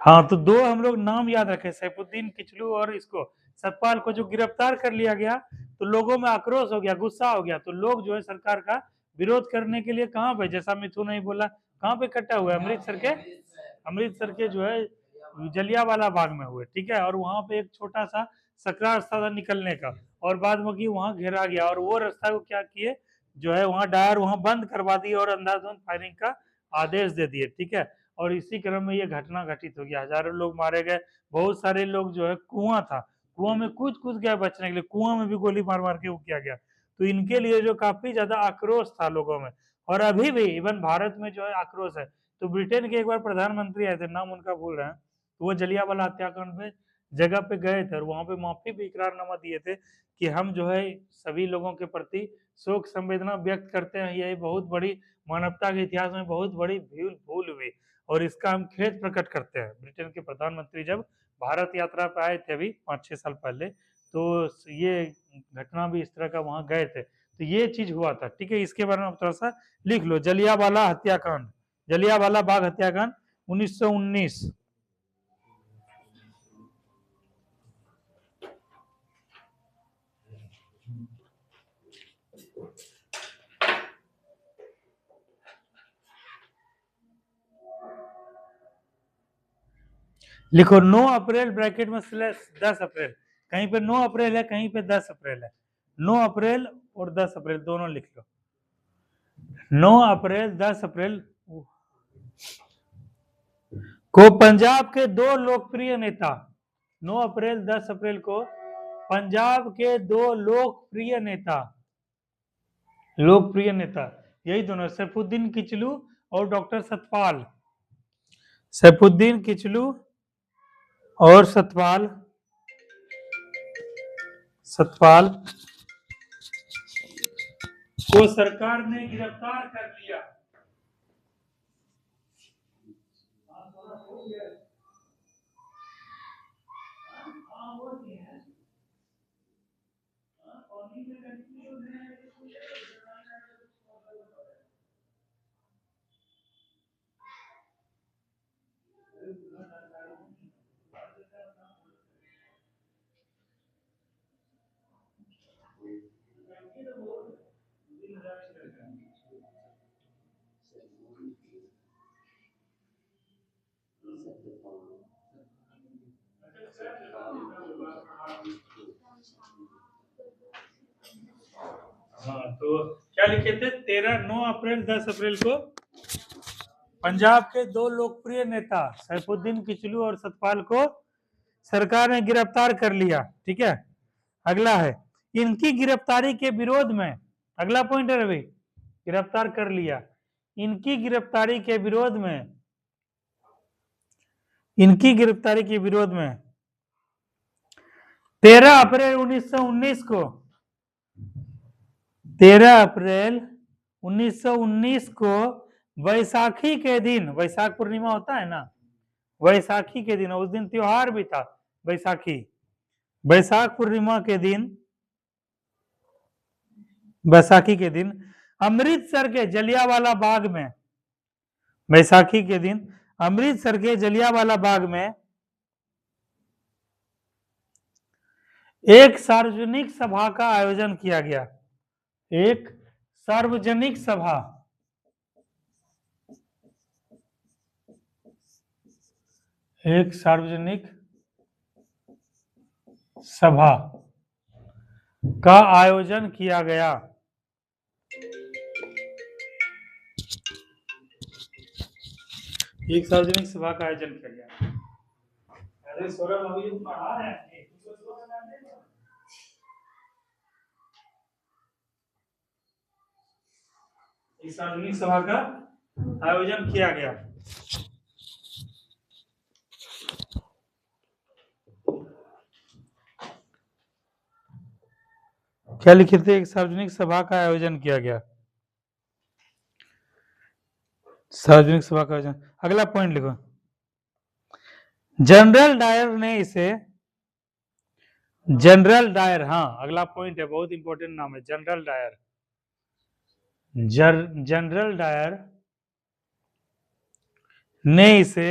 हाँ, तो दो हम लोग नाम याद रखे, सैफुद्दीन किचलू और इसको सतपाल को जो गिरफ्तार कर लिया गया, तो लोगों में आक्रोश हो गया, गुस्सा हो गया, तो लोग जो है सरकार का विरोध करने के लिए कहाँ पे, जैसा मिथुन नहीं बोला, कहाँ पे इकट्ठा हुआ है, अमृतसर के जो है जलियांवाला बाग में हुए, ठीक है। और वहां पे एक छोटा सा सकरा रास्ता था निकलने का, और बाद में की वहां घेरा गया, और वो रास्ता को क्या किए, जो है वहां डायर वहां बंद करवा दिए और अंधाधुंध फायरिंग का आदेश दे दिए, ठीक है। और इसी क्रम में ये घटना घटित हो गया, हजारों लोग मारे गए, बहुत सारे लोग जो है कुआं था, कुआं में कूद गया बचने के लिए, कुआं में भी गोली मार मार के वो किया गया। तो इनके लिए जो काफी ज्यादा आक्रोश था लोगों में, और अभी भी इवन भारत में जो है आक्रोश है। तो ब्रिटेन के एक बार प्रधानमंत्री आए थे, नाम उनका भूल रहे हैं, तो वो जलियांवाला हत्याकांड में जगह पे गए थे, और वहां पे माफी भी इकरारनामा दिए थे कि हम जो है सभी लोगों के प्रति शोक संवेदना व्यक्त करते हैं, यह बहुत बड़ी मानवता के इतिहास में बहुत बड़ी भूल हुई, और इसका हम खेद प्रकट करते हैं। ब्रिटेन के प्रधानमंत्री जब भारत यात्रा पे आए थे अभी 5-6 साल पहले, तो ये घटना भी इस तरह का वहां गए थे, तो ये चीज हुआ था, ठीक है। इसके बारे में थोड़ा सा लिख लो, जलियांवाला हत्याकांड, जलियांवाला बाग हत्याकांड 1919। लिखो 9 अप्रैल ब्रैकेट में स्लैश 10 अप्रैल, कहीं पे 9 अप्रैल है, कहीं पे 10 अप्रैल है, 9 अप्रैल और 10 अप्रैल दोनों लिख लो, 9 अप्रैल 10 अप्रैल को पंजाब के दो लोकप्रिय नेता, 9 अप्रैल 10 अप्रैल को पंजाब के दो लोकप्रिय नेता यही दोनों, सैफुद्दीन किचलू और डॉक्टर सतपाल, सैफुद्दीन किचलू और सतपाल को सरकार ने गिरफ्तार कर लिया। हाँ, तो क्या लिखे थे, 9 अप्रैल 10 अप्रैल को पंजाब के दो लोकप्रिय नेता सैफुद्दीन किचलू और सतपाल को सरकार ने गिरफ्तार कर लिया, ठीक है। अगला है, इनकी गिरफ्तारी के विरोध में, अगला पॉइंट है रवि, गिरफ्तार कर लिया, इनकी गिरफ्तारी के विरोध में 13 अप्रैल 1919 को 13 अप्रैल 1919 को वैसाखी के दिन, वैशाख पूर्णिमा होता है ना, वैसाखी के दिन, उस दिन त्योहार भी था वैशाख पूर्णिमा के दिन, बैसाखी के दिन अमृतसर के जलियांवाला बाग में, बैसाखी के दिन अमृतसर के जलियांवाला बाग में एक सार्वजनिक सभा का आयोजन किया गया, एक सार्वजनिक सभा का आयोजन किया गया। एक सार्वजनिक सभा का आयोजन किया गया। अरे सौरभ अभी पढ़ा रहे हैं, एक सार्वजनिक सभा का आयोजन किया गया। क्या लिखे थे, एक सार्वजनिक सभा का आयोजन किया गया, सार्वजनिक सभा का आयोजन। अगला पॉइंट लिखो, जनरल डायर ने इसे, जनरल डायर, हाँ अगला पॉइंट है, बहुत इंपॉर्टेंट नाम है जनरल डायर, जनरल डायर ने इसे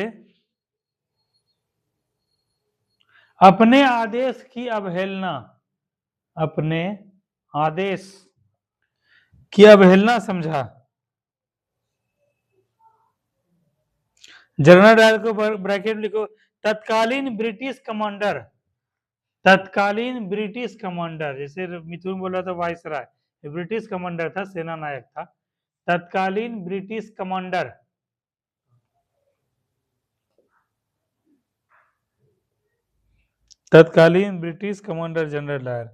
अपने आदेश की अवहेलना, अपने आदेश की अवहेलना समझा। जनरल डायर को ब्रैकेट लिखो। तत्कालीन ब्रिटिश कमांडर, तत्कालीन ब्रिटिश कमांडर, जैसे मिथुन बोला था वायसराय, ब्रिटिश कमांडर था, सेना नायक था। तत्कालीन ब्रिटिश कमांडर, तत्कालीन ब्रिटिश कमांडर जनरल डायर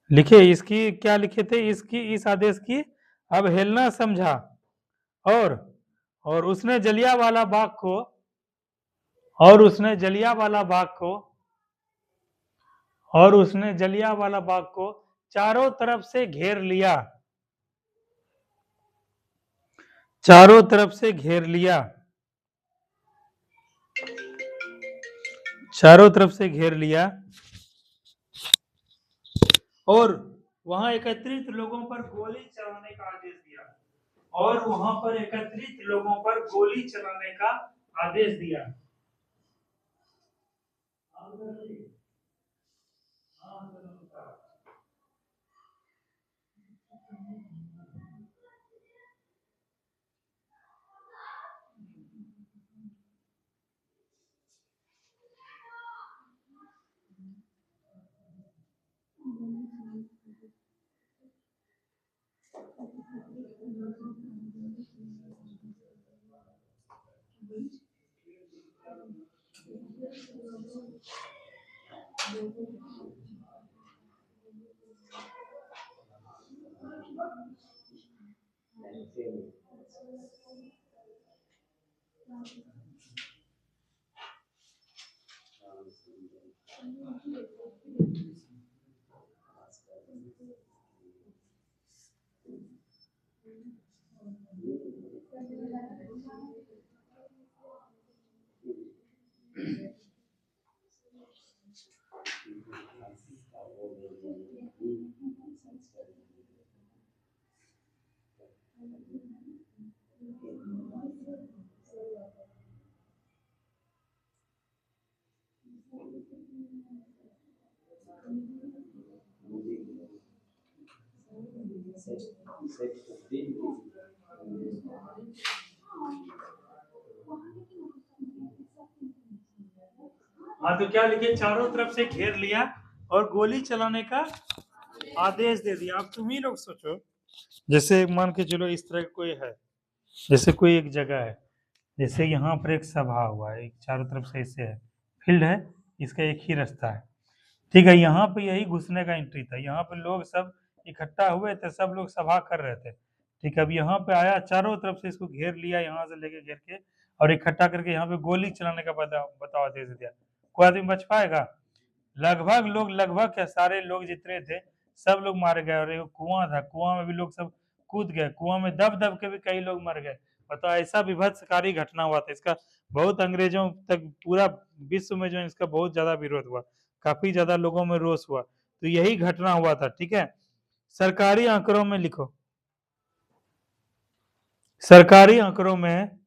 लिखे। इसकी क्या लिखे थे, इसकी इस आदेश की अवहेलना समझा और उसने जलियांवाला बाग को, और उसने जलियांवाला बाग को, और उसने जलियांवाला बाग को चारों तरफ से घेर लिया, चारों तरफ से घेर लिया, चारों तरफ से घेर लिया और वहां एकत्रित लोगों पर गोली चलाने का आदेश दिया, और वहां पर एकत्रित लोगों पर गोली चलाने का आदेश दिया। हाँ, तो क्या लिखे, चारों तरफ से घेर लिया और गोली चलाने का आदेश दे दिया। अब तुम ही लोग सोचो, जैसे मान के चलो इस तरह कोई है, जैसे कोई एक जगह है, जैसे यहाँ पर एक सभा हुआ है, एक चारों तरफ से ऐसे है, फील्ड है, इसका एक ही रास्ता है, ठीक है। यहाँ पे यही घुसने का एंट्री था, यहाँ पे लोग सब इकट्ठा हुए थे, सब लोग सभा कर रहे थे, ठीक है। अब यहाँ पे आया, चारों तरफ से इसको घेर लिया, यहाँ से लेके घेर के, और इकट्ठा करके यहाँ पे गोली चलाने का बतावा दे दिया। कोई आदमी बच पाएगा? लगभग लोग, लगभग क्या, सारे लोग जितने थे सब लोग मारे गए। और एक कुआं था, कुआं में भी लोग सब कूद गए, कुआं में दब दब के भी कई लोग मर गए। बताओ, ऐसा विभत्सकारी घटना हुआ था। इसका बहुत अंग्रेजों तक, पूरा विश्व में जो है इसका बहुत ज्यादा विरोध हुआ, काफी ज्यादा लोगों में रोष हुआ। तो यही घटना हुआ था, ठीक है। सरकारी आंकड़ों में लिखो, सरकारी आंकड़ों में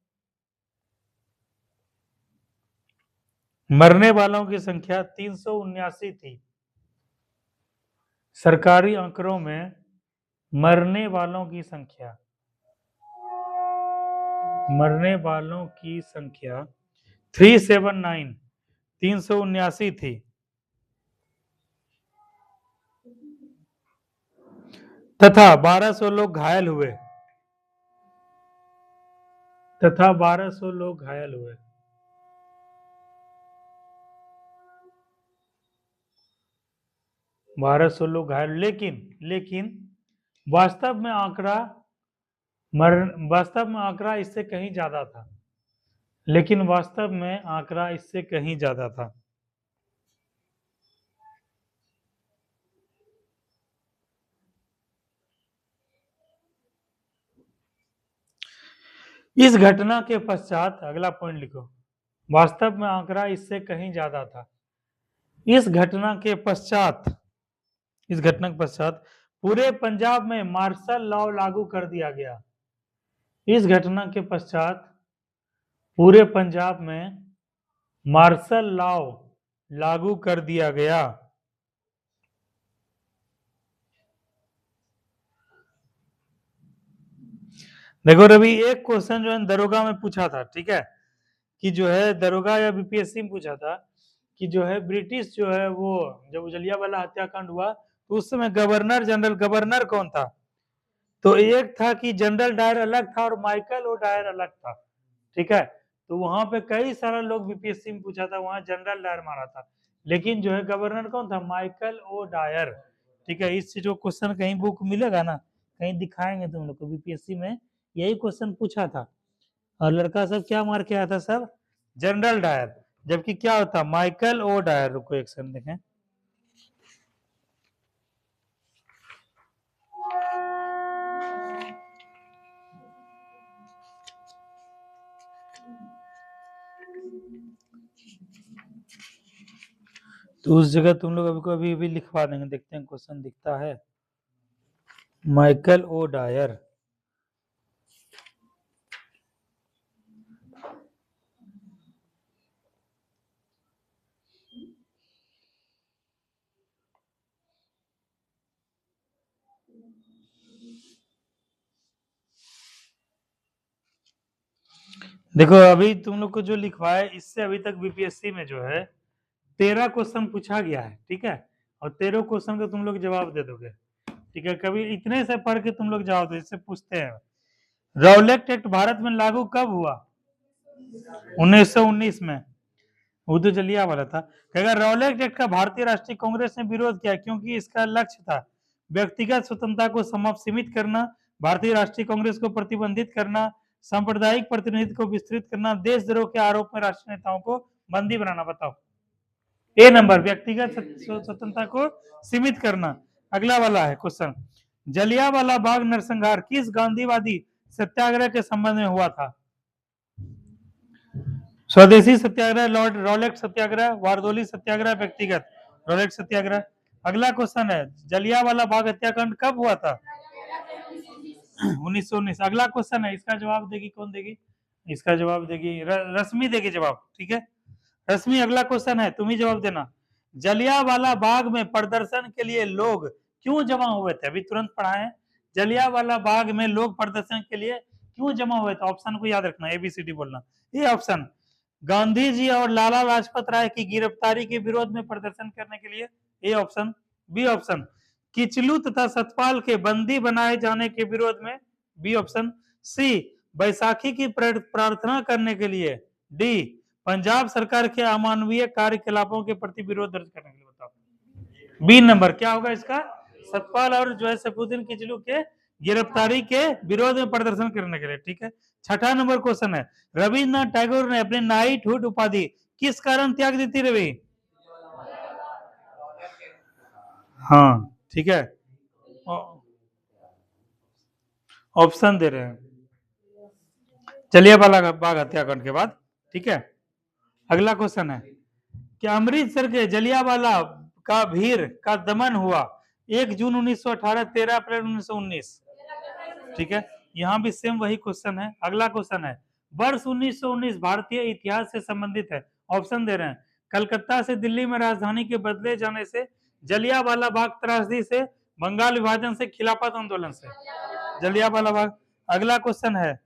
मरने वालों की संख्या 379 थी। सरकारी आंकड़ों में मरने वालों की संख्या, मरने वालों की संख्या 379, 379 थी। तथा 1200 लोग घायल हुए, तथा 1200 लोग घायल हुए। बारह सौ लोग घायल, लेकिन वास्तव में आंकड़ा वास्तव में आंकड़ा इससे कहीं ज्यादा था, लेकिन वास्तव में आंकड़ा इससे कहीं ज्यादा था। इस घटना के पश्चात, अगला पॉइंट लिखो, वास्तव में आंकड़ा इससे कहीं ज्यादा था। इस घटना के पश्चात, इस घटना के पश्चात पूरे पंजाब में मार्शल लॉ लागू कर दिया गया। इस घटना के पश्चात पूरे पंजाब में मार्शल लॉ लागू कर दिया गया। देखो रवि, एक क्वेश्चन जो है दरोगा में पूछा था, ठीक है, कि जो है दरोगा या बीपीएससी में पूछा था कि जो है ब्रिटिश जो है वो जब जलियांवाला हत्याकांड हुआ तो उस समय गवर्नर जनरल गवर्नर कौन था? तो एक था कि जनरल डायर अलग था और माइकल ओ डायर अलग था, ठीक है। तो वहां पे कई सारा लोग बीपीएससी में पूछा था, वहां जनरल डायर मारा था, लेकिन जो है गवर्नर कौन था? माइकल ओ डायर, ठीक है। इससे जो क्वेश्चन कहीं बुक मिलेगा ना, कहीं दिखाएंगे तुम लोग को, बीपीएससी में यही क्वेश्चन पूछा था और लड़का सब क्या मार के आया था? सब जनरल डायर, जबकि क्या होता? Michael O Dyer. रुको एक सेकंड देखें। तो उस जगह तुम लोग अभी को अभी भी लिखवा देंगे, देखते हैं क्वेश्चन दिखता है। माइकल ओ डायर, देखो अभी तुम लोग को जो लिखवाया इससे अभी तक बीपीएससी में जो है 13 क्वेश्चन पूछा गया है, ठीक है, और 13 क्वेश्चन का तुम लोग जवाब दे दोगे, ठीक है। कभी इतने से पढ़ के तुम लोग जवाब दो। इससे पूछते हैं रॉलेट एक्ट भारत में लागू कब हुआ? 1919 में। वो तो जलिया वाला था। कहेगा रॉलेट एक्ट का भारतीय राष्ट्रीय कांग्रेस ने विरोध किया क्योंकि इसका लक्ष्य था व्यक्तिगत स्वतंत्रता को सीमित करना, भारतीय राष्ट्रीय कांग्रेस को प्रतिबंधित करना, सांप्रदायिक प्रतिनिधित्व को विस्तृत करना, देशद्रोह के आरोप में राष्ट्रीय नेताओं को बंदी बनाना। बताओ। ए नंबर, व्यक्तिगत स्वतंत्रता को सीमित करना। अगला वाला है क्वेश्चन, जलियांवाला बाग नरसंहार किस गांधीवादी सत्याग्रह के संबंध में हुआ था? स्वदेशी सत्याग्रह, लॉर्ड रॉलेट सत्याग्रह, वारदोली सत्याग्रह, व्यक्तिगत रॉलेट सत्याग्रह। अगला क्वेश्चन है जलियांवाला बाग हत्याकांड कब हुआ था? 1919। अगला क्वेश्चन है, इसका जवाब देगी कौन देगी? इसका जवाब देगी रश्मि देगी जवाब, ठीक है। रश्मि अगला क्वेश्चन है, तुम ही जवाब देना। जलियांवाला बाग में प्रदर्शन के लिए लोग क्यों जमा हुए थे? अभी तुरंत पढ़ाए। जलियांवाला बाग में लोग प्रदर्शन के लिए क्यों जमा हुए थे? ऑप्शन को याद रखना, एबीसीडी बोलना। ये ऑप्शन, गांधी जी और लाला लाजपत राय की गिरफ्तारी के विरोध में प्रदर्शन करने के लिए, A option. B option, Kitchlew तथा सतपाल के बंदी बनाए जाने के विरोध में, बी ऑप्शन। सी, बैसाखी की प्रार्थना करने के लिए, डी, पंजाब सरकार के अमानवीय कार्यकलापों के प्रति विरोध दर्ज करने के लिए। बताओ बी नंबर क्या होगा इसका? सतपाल और जो है सैफुद्दीन किचलू के गिरफ्तारी के विरोध में प्रदर्शन करने के लिए, ठीक है। छठा नंबर क्वेश्चन है, रविन्द्रनाथ टैगोर ने अपने नाइटहुड उपाधि किस कारण त्याग दी थी रवि? हाँ, ठीक है, ऑप्शन दे रहे हैं जलियांवाला बाग हत्याकांड के बाद, ठीक है। अगला क्वेश्चन है कि अमृतसर के जलियांवाला का भीड़ का दमन हुआ 1 जून 1918, 13 अप्रैल 1919, ठीक है। यहाँ भी सेम वही क्वेश्चन है। अगला क्वेश्चन है वर्ष 1919 भारतीय इतिहास से संबंधित है। ऑप्शन दे रहे हैं कलकत्ता से दिल्ली में राजधानी के बदले जाने से, जलियांवाला बाग त्रासदी से, बंगाल विभाजन से, खिलाफत आंदोलन से। जलियांवाला बाग। अगला क्वेश्चन है,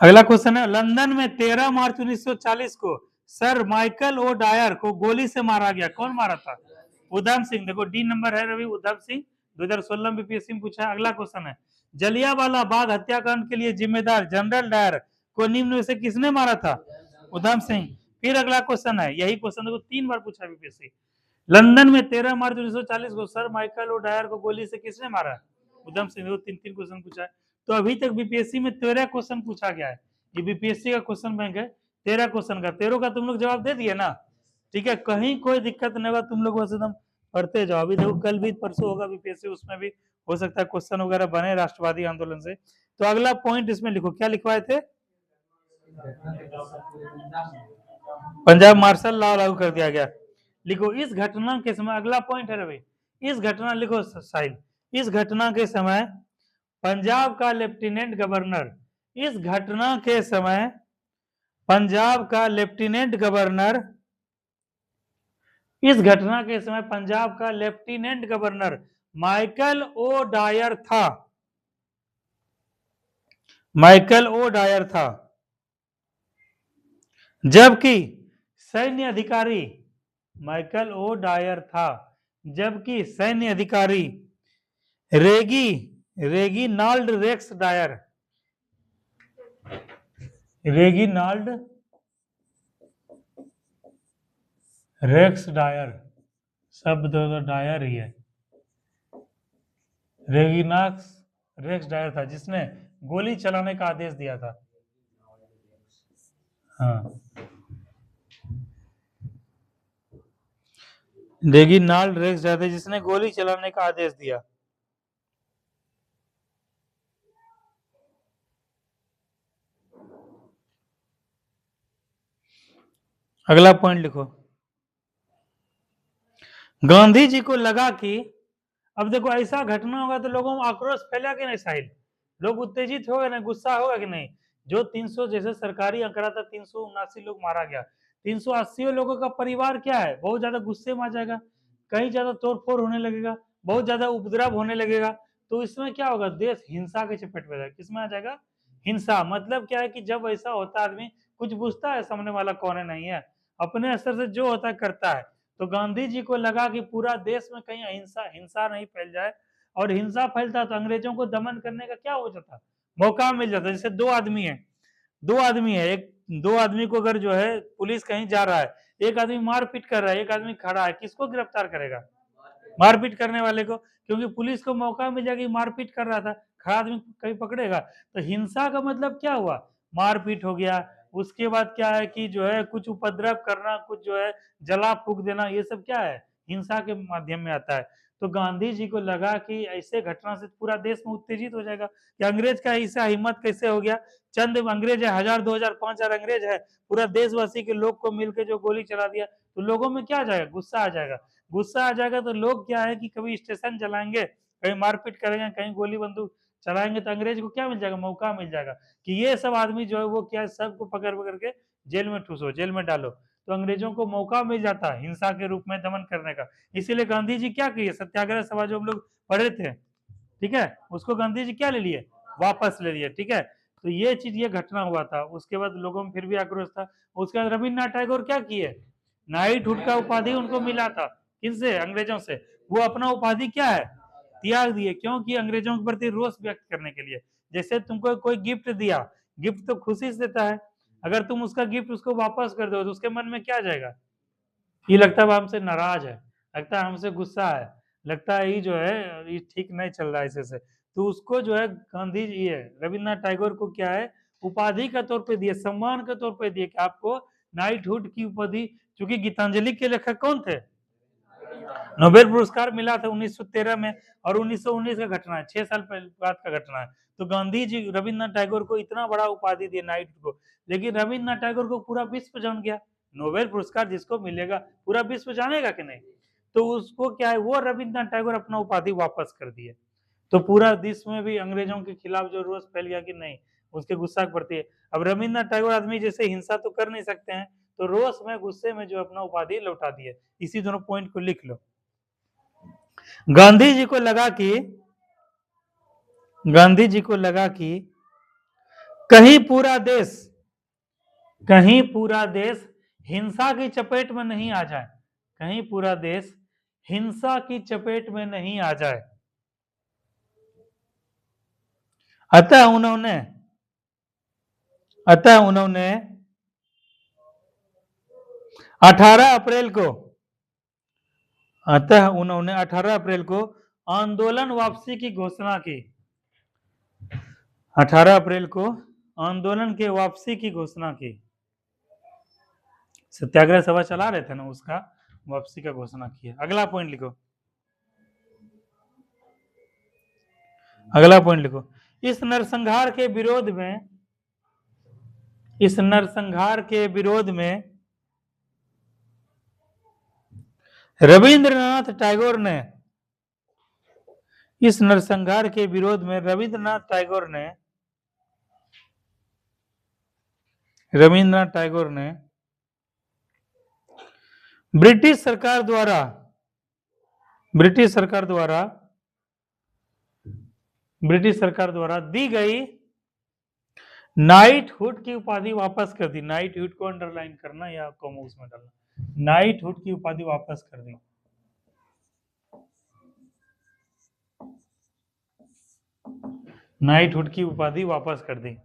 अगला क्वेश्चन है लंदन में 13 मार्च 1940 को सर माइकल ओ डायर को गोली से मारा गया, कौन मारा था? उधम सिंह। देखो डी नंबर है रवि, उधम सिंह, 2016 में बीपीएससी में पूछा। अगला क्वेश्चन है जलियांवाला बाग हत्याकांड के लिए जिम्मेदार जनरल डायर को निम्न में से किसने मारा था? उधम सिंह। फिर अगला क्वेश्चन है, यही क्वेश्चन देखो 3 बार पूछा बीपीएससी, लंदन में 13 मार्च 1940 को सर माइकल ओ डायर को गोली से किसने मारा? उधम सिंह। देखो 3 क्वेश्चन पूछा है। तो अभी तक बीपीएससी में 13 क्वेश्चन पूछा गया है। ये बीपीएससी का क्वेश्चन बैंक है 13 क्वेश्चन का, 13 का तुम लोग जवाब दे दिए ना, ठीक है। कहीं कोई दिक्कत नहीं होगा, तुम लोग बस एकदम पढ़ते जाओ। अभी देखो कल भी परसों होगा बीपीएससी, उसमें भी हो सकता है क्वेश्चन वगैरह बने राष्ट्रवादी आंदोलन से। तो अगला पॉइंट इसमें लिखो, क्या लिखवाए थे? पंजाब मार्शल लॉ लागू कर दिया गया। लिखो इस घटना के समय, अगला पॉइंट है रवि, इस घटना लिखो साहिल, इस घटना के समय पंजाब का लेफ्टिनेंट गवर्नर इस घटना के समय पंजाब का लेफ्टिनेंट गवर्नर इस घटना के समय पंजाब का lieutenant governor Michael O Dyer था। माइकल ओ डायर था, जबकि सैन्य अधिकारी माइकल ओ डायर था, जबकि सैन्य अधिकारी Reginald Rex Dyer Reginald Rex Dyer, शब्द तो डायर ही है, रेगिनाक्स रेक्स डायर था जिसने गोली चलाने का आदेश दिया था। हाँ, रेगिनाल्ड रेक्स डायर था जिसने गोली चलाने का आदेश दिया। अगला पॉइंट लिखो। गांधी जी को लगा कि अब देखो ऐसा घटना होगा तो लोगों में आक्रोश फैला कि नहीं साहिल, लोग उत्तेजित हो गए ना, गुस्सा होगा कि नहीं। जो 300 जैसे सरकारी आंकड़ा था 379 लोग मारा गया, 380 लोगों का परिवार क्या है, बहुत ज्यादा गुस्से में आ जाएगा, कहीं ज्यादा तोड़फोड़ होने लगेगा, बहुत ज्यादा उपद्रव होने लगेगा। तो इसमें क्या होगा, देश हिंसा के चपेट में जाएगा। किसमें आ जाएगा, हिंसा। मतलब क्या है कि जब ऐसा होता है आदमी कुछ बुझता है सामने वाला कौन है नहीं है, अपने स्तर से जो होता है करता है। तो गांधी जी को लगा कि पूरा देश में कहीं हिंसा हिंसा नहीं फैल जाए, और हिंसा फैलता तो अंग्रेजों को दमन करने का क्या हो जाता, मौका मिल जाता। जैसे दो आदमी है, एक दो आदमी को अगर जो है पुलिस कहीं जा रहा है, एक आदमी मारपीट कर रहा है, एक आदमी खड़ा है, किसको गिरफ्तार करेगा, मारपीट करने वाले को, क्योंकि पुलिस को मौका मिल जाएगा, मारपीट कर रहा था, खड़ा आदमी कहीं पकड़ेगा। तो हिंसा का मतलब क्या हुआ, मारपीट हो गया। उसके बाद क्या है कि जो है कुछ उपद्रव करना, कुछ जो है जला फूक देना, ये सब क्या है, हिंसा के माध्यम में आता है। तो गांधी जी को लगा कि ऐसे घटना से पूरा देश में उत्तेजित हो जाएगा कि अंग्रेज का ऐसा हिम्मत कैसे हो गया, चंद अंग्रेज है, 1000 2000 5000 अंग्रेज है, पूरा देशवासी के लोग को मिलकर जो गोली चला दिया, तो लोगों में क्या आ जाएगा, गुस्सा आ जाएगा। गुस्सा आ जाएगा तो लोग क्या है कि कभी स्टेशन जलाएंगे, कहीं मारपीट करेंगे, कहीं गोली बंदूक चलाएंगे, तो अंग्रेज को क्या मिल जाएगा, मौका मिल जाएगा कि ये सब आदमी जो है वो क्या है, सबको पकड़ पकड़ के जेल में ठूसो, जेल में डालो। तो अंग्रेजों को मौका मिल जाता है हिंसा के रूप में दमन करने का। इसीलिए गांधी जी क्या किए, सत्याग्रह सभा जो हम लोग पढ़े थे, ठीक है, उसको गांधी जी क्या ले लिए, वापस ले लिए, ठीक है। तो ये चीज, ये घटना हुआ था। उसके बाद लोगों में फिर भी आक्रोश था। उसके बाद रविन्द्रनाथ टैगोर क्या किए, नाइटहुड का उपाधि उनको मिला था, किनसे, अंग्रेजों से। वो अपना उपाधि क्या है, त्याग दिए, क्योंकि अंग्रेजों के प्रति रोष व्यक्त करने के लिए। जैसे तुमको कोई गिफ्ट दिया, गिफ्ट तो खुशी से देता है, अगर तुम उसका गिफ्ट उसको वापस कर दो तो उसके मन में क्या जाएगा, ये लगता है हमसे नाराज है, लगता है हमसे गुस्सा है, लगता है ये जो है ये ठीक नहीं चल रहा है ऐसे। तो उसको जो है गांधी जी, ये रविन्द्रनाथ टैगोर को क्या है, उपाधि के तौर पे दिए, सम्मान के तौर पे दिए कि आपको नाइटहुड की उपाधि। चूंकि गीतांजलि के लेखक कौन थे, नोबेल पुरस्कार मिला था 1913 में, और 1919 का घटना है, 6 साल बाद का घटना है। तो गांधी जी रविन्द्रनाथ टैगोर को इतना बड़ा उपाधि दिए नाइटहुड को, लेकिन रविन्द्रनाथ टैगोर को पूरा विश्व जान गया। नोबेल पुरस्कार जिसको मिलेगा पूरा विश्व जानेगा कि नहीं। तो उसको क्या है, वो रविन्द्रनाथ टैगोर अपना उपाधि वापस कर दिए। तो पूरा विश्व में भी अंग्रेजों के खिलाफ जो रोष फैल गया कि नहीं, उसके गुस्सा बढ़ती है। अब रविन्द्रनाथ टैगोर आदमी जैसे हिंसा तो कर नहीं सकते हैं, तो रोष में गुस्से में जो अपना उपाधि लौटा दिए। इसी दोनों पॉइंट को लिख लो। गांधी जी को लगा कि गांधी जी को लगा कि कहीं पूरा देश कहीं पूरा देश हिंसा की चपेट में नहीं आ जाए, कहीं पूरा देश हिंसा की चपेट में नहीं आ जाए। अतः उन्होंने 18 अप्रैल को अतः उन्होंने 18 अप्रैल को आंदोलन वापसी की घोषणा की। 18 अप्रैल को आंदोलन के वापसी की घोषणा की। सत्याग्रह सभा चला रहे थे ना, उसका वापसी का घोषणा किया। अगला पॉइंट लिखो, अगला पॉइंट लिखो। इस नरसंहार के विरोध में रविंद्रनाथ टैगोर ने इस नरसंहार के विरोध में रविंद्रनाथ टैगोर ने रविंद्रनाथ टैगोर ने ब्रिटिश सरकार द्वारा दी गई नाइटहुड की उपाधि वापस कर दी। नाइटहुड को अंडरलाइन करना या कॉमा उसमें डालना। नाइटहुड की उपाधि वापस कर दी। नाइटहुड की उपाधि वापस कर दी।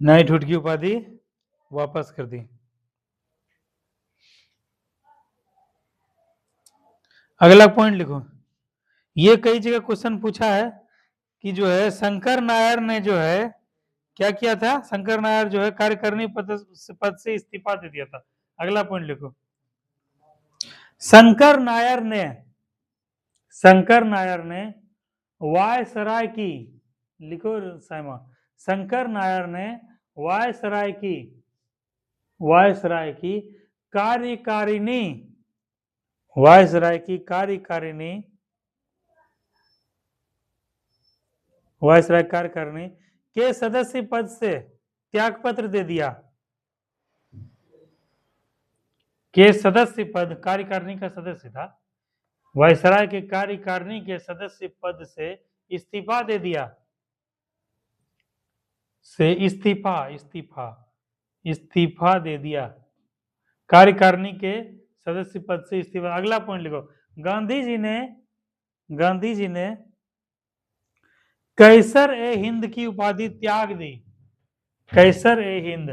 नाइटहुड की उपाधि वापस कर दी। अगला पॉइंट लिखो। ये कई जगह क्वेश्चन पूछा है कि जो है शंकर नायर ने जो है क्या किया था। शंकर नायर जो है कार्यकारिणी पद से इस्तीफा दे दिया था। अगला पॉइंट लिखो। शंकर नायर ने वायसराय की, लिखो साइमा, शंकर नायर ने वायसराय की कार्यकारिणी के सदस्य पद से त्यागपत्र दे दिया। के सदस्य पद, कार्यकारिणी का सदस्य था, वायसराय के कार्यकारिणी के सदस्य पद से इस्तीफा दे दिया। इस्तीफा दे दिया। कार्यकारिणी के सदस्य पद से इस्तीफा। अगला पॉइंट लिखो। गांधी जी ने कैसर ए हिंद की उपाधि त्याग दी। कैसर ए हिंद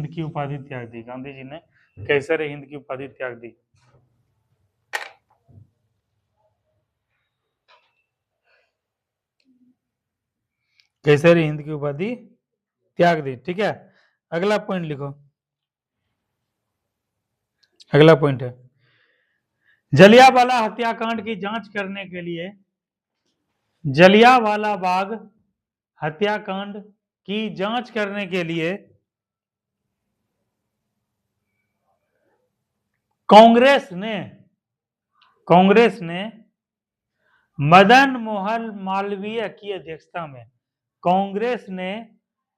की उपाधि त्याग दी। गांधी जी ने कैसर ए हिंद की उपाधि त्याग दी। कैसर ए हिंद की उपाधि त्याग दी। ठीक है। अगला पॉइंट लिखो। अगला पॉइंट है जलियांवाला हत्याकांड की जांच करने के लिए, जलियांवाला बाग हत्याकांड की जांच करने के लिए कांग्रेस ने मदन मोहन मालवीय की अध्यक्षता में, कांग्रेस ने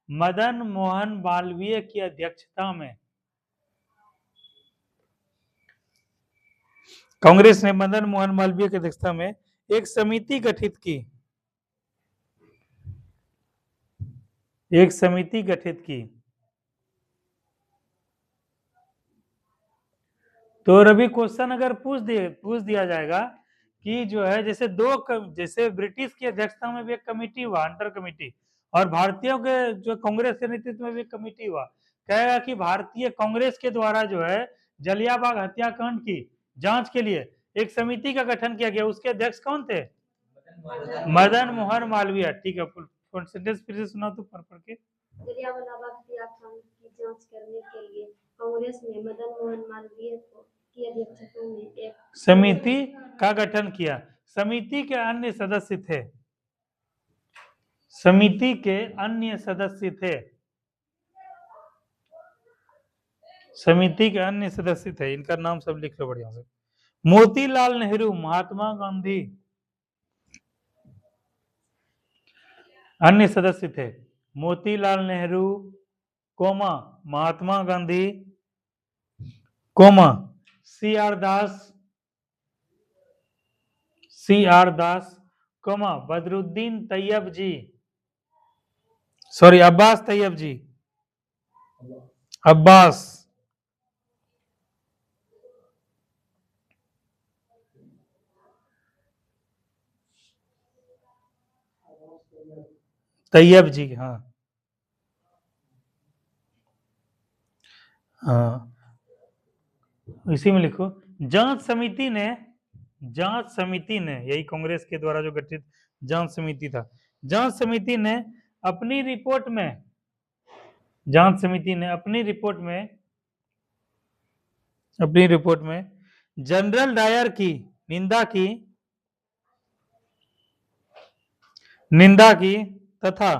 मदन मोहन मालवीय की अध्यक्षता में, कांग्रेस ने मदन मोहन मालवीय की अध्यक्षता में एक समिति गठित की। तो रवि क्वेश्चन अगर पूछ दिया जाएगा कि जो है जैसे जैसे ब्रिटिश की अध्यक्षता में भी एक कमेटी हुआ, अंडर कमेटी, और भारतीयों के जो कांग्रेस के नेतृत्व में भी एक कमेटी हुआ, कहेगा कि भारतीय कांग्रेस के द्वारा जो है जलियांवाला हत्याकांड की जांच के लिए एक समिति का गठन किया गया। उसके अध्यक्ष कौन थे? मदन मोहन मालवीय। ठीक है, सेंटेंस फिर से सुना तो पढ़ के। जलियांवाला बाग हत्याकांड की जांच करने के लिए कांग्रेस ने मदन मोहन मालवीय की अध्यक्षता में एक समिति का गठन किया। समिति के अन्य सदस्य थे। इनका नाम सब लिख लो बढ़िया से। मोतीलाल नेहरू, महात्मा गांधी अन्य सदस्य थे। Motilal Nehru, coma Mahatma Gandhi, comma C R दास, कोमा बदरुद्दीन तैयब जी, सॉरी अब्बास तैयब जी, अब्बास तैयब जी। हाँ हाँ, इसी में लिखो। जांच समिति ने, यही कांग्रेस के द्वारा जो गठित जांच समिति था, जांच समिति ने अपनी रिपोर्ट में जनरल डायर की निंदा की तथा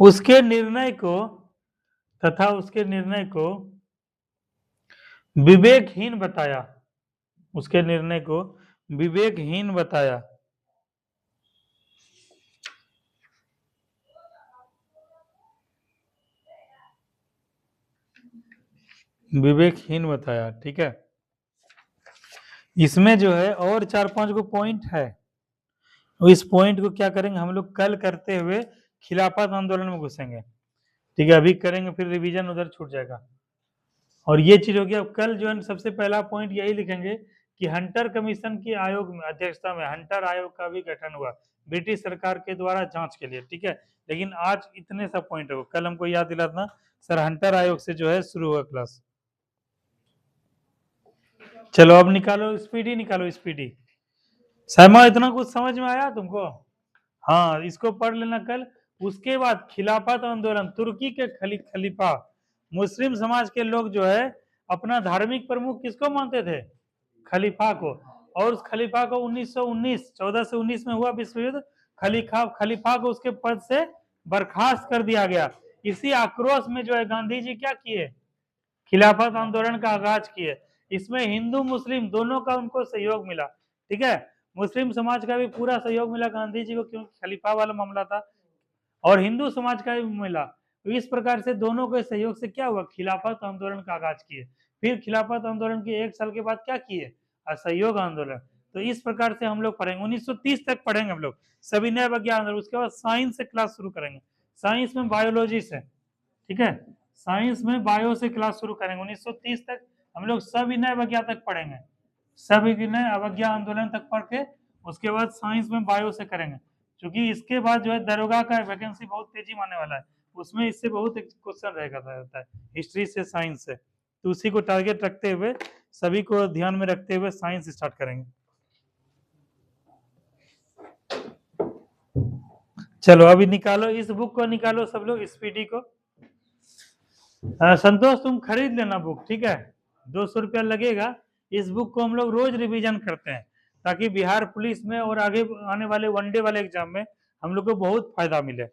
उसके निर्णय को विवेकहीन बताया, उसके निर्णय को विवेकहीन बताया। विवेकहीन बताया, ठीक है। इसमें जो है और 4-5 को पॉइंट है, इस पॉइंट को क्या करेंगे हम लोग कल करते हुए खिलाफत आंदोलन में घुसेंगे, ठीक है। अभी करेंगे फिर रिवीजन उधर छूट जाएगा। और ये चीज हो गया। कल जो है सबसे पहला पॉइंट यही लिखेंगे कि हंटर कमीशन की आयोग में अध्यक्षता में हंटर आयोग का भी गठन हुआ ब्रिटिश सरकार के द्वारा जांच के लिए, ठीक है। लेकिन आज इतने सा पॉइंट हो, कल हमको याद दिलाना सर हंटर आयोग से जो है शुरू हुआ क्लास। चलो अब निकालो स्पीडी, निकालो स्पीडी। शर्मा इतना कुछ समझ में आया तुमको? हाँ, इसको पढ़ लेना कल। उसके बाद खिलाफत आंदोलन, तुर्की के खलीफा मुस्लिम समाज के लोग जो है अपना धार्मिक प्रमुख किसको मानते थे? खलीफा को। और उस खलीफा को 1919 14 से 19 में हुआ विश्व युद्ध, खलीफा को उसके पद से बर्खास्त कर दिया गया। इसी आक्रोश में जो है गांधी जी क्या किए? खिलाफत आंदोलन का आगाज किए। इसमें हिंदू मुस्लिम दोनों का उनको सहयोग मिला, ठीक है। मुस्लिम समाज का भी पूरा सहयोग मिला गांधी जी को, क्योंकि खलीफा वाला मामला था, और हिंदू समाज का भी मिला। तो इस प्रकार से दोनों के सहयोग से क्या हुआ? खिलाफत आंदोलन का आगाज किए। फिर खिलाफत आंदोलन के 1 साल के बाद क्या किए? असहयोग आंदोलन। तो इस प्रकार से हम लोग पढ़ेंगे 1930 तक पढ़ेंगे हम लोग सविनय अवज्ञा आंदोलन। उसके बाद साइंस से क्लास शुरू करेंगे, साइंस में बायोलॉजी से, ठीक है। साइंस में बायो से क्लास शुरू करेंगे 1930 तक हम लोग सविनय अवज्ञा तक पढ़ेंगे, सविनय अवज्ञा आंदोलन तक पढ़ के उसके बाद साइंस में बायो से करेंगे। क्योंकि इसके बाद जो है दरोगा का वैकेंसी बहुत तेजी में आने वाला है, उसमें इससे बहुत क्वेश्चन रहता है हिस्ट्री से, साइंस से। तो उसी को टारगेट रखते हुए, सभी को ध्यान में रखते हुए साइंस स्टार्ट करेंगे। चलो अभी निकालो, इस बुक को निकालो सब लोग, स्पीडी को। संतोष तुम खरीद लेना बुक, ठीक है। 200 रुपया लगेगा। इस बुक को हम लोग रोज रिवीजन करते हैं, ताकि बिहार पुलिस में और आगे आने वाले वनडे वाले एग्जाम में हम लोग को बहुत फायदा मिले।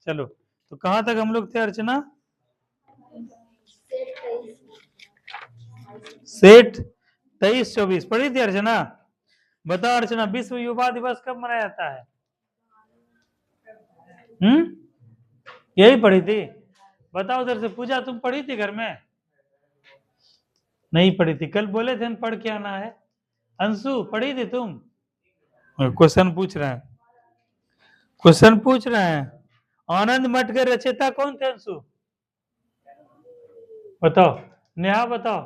चलो तो कहाँ तक हम लोग थे अर्चना? सेठ 23-24 पढ़ी थी अर्चना? बताओ अर्चना, विश्व युवा दिवस कब मनाया जाता है? यही पढ़ी थी? बताओ उधर से, पूजा तुम पढ़ी थी घर में? नहीं पढ़ी थी, कल बोले थे पढ़ के आना है। अंशु पढ़ी थी तुम? क्वेश्चन पूछ रहे हैं, क्वेश्चन पूछ रहे हैं। आनंद मठ के रचयिता कौन थे अंशु? बताओ। नेहा बताओ,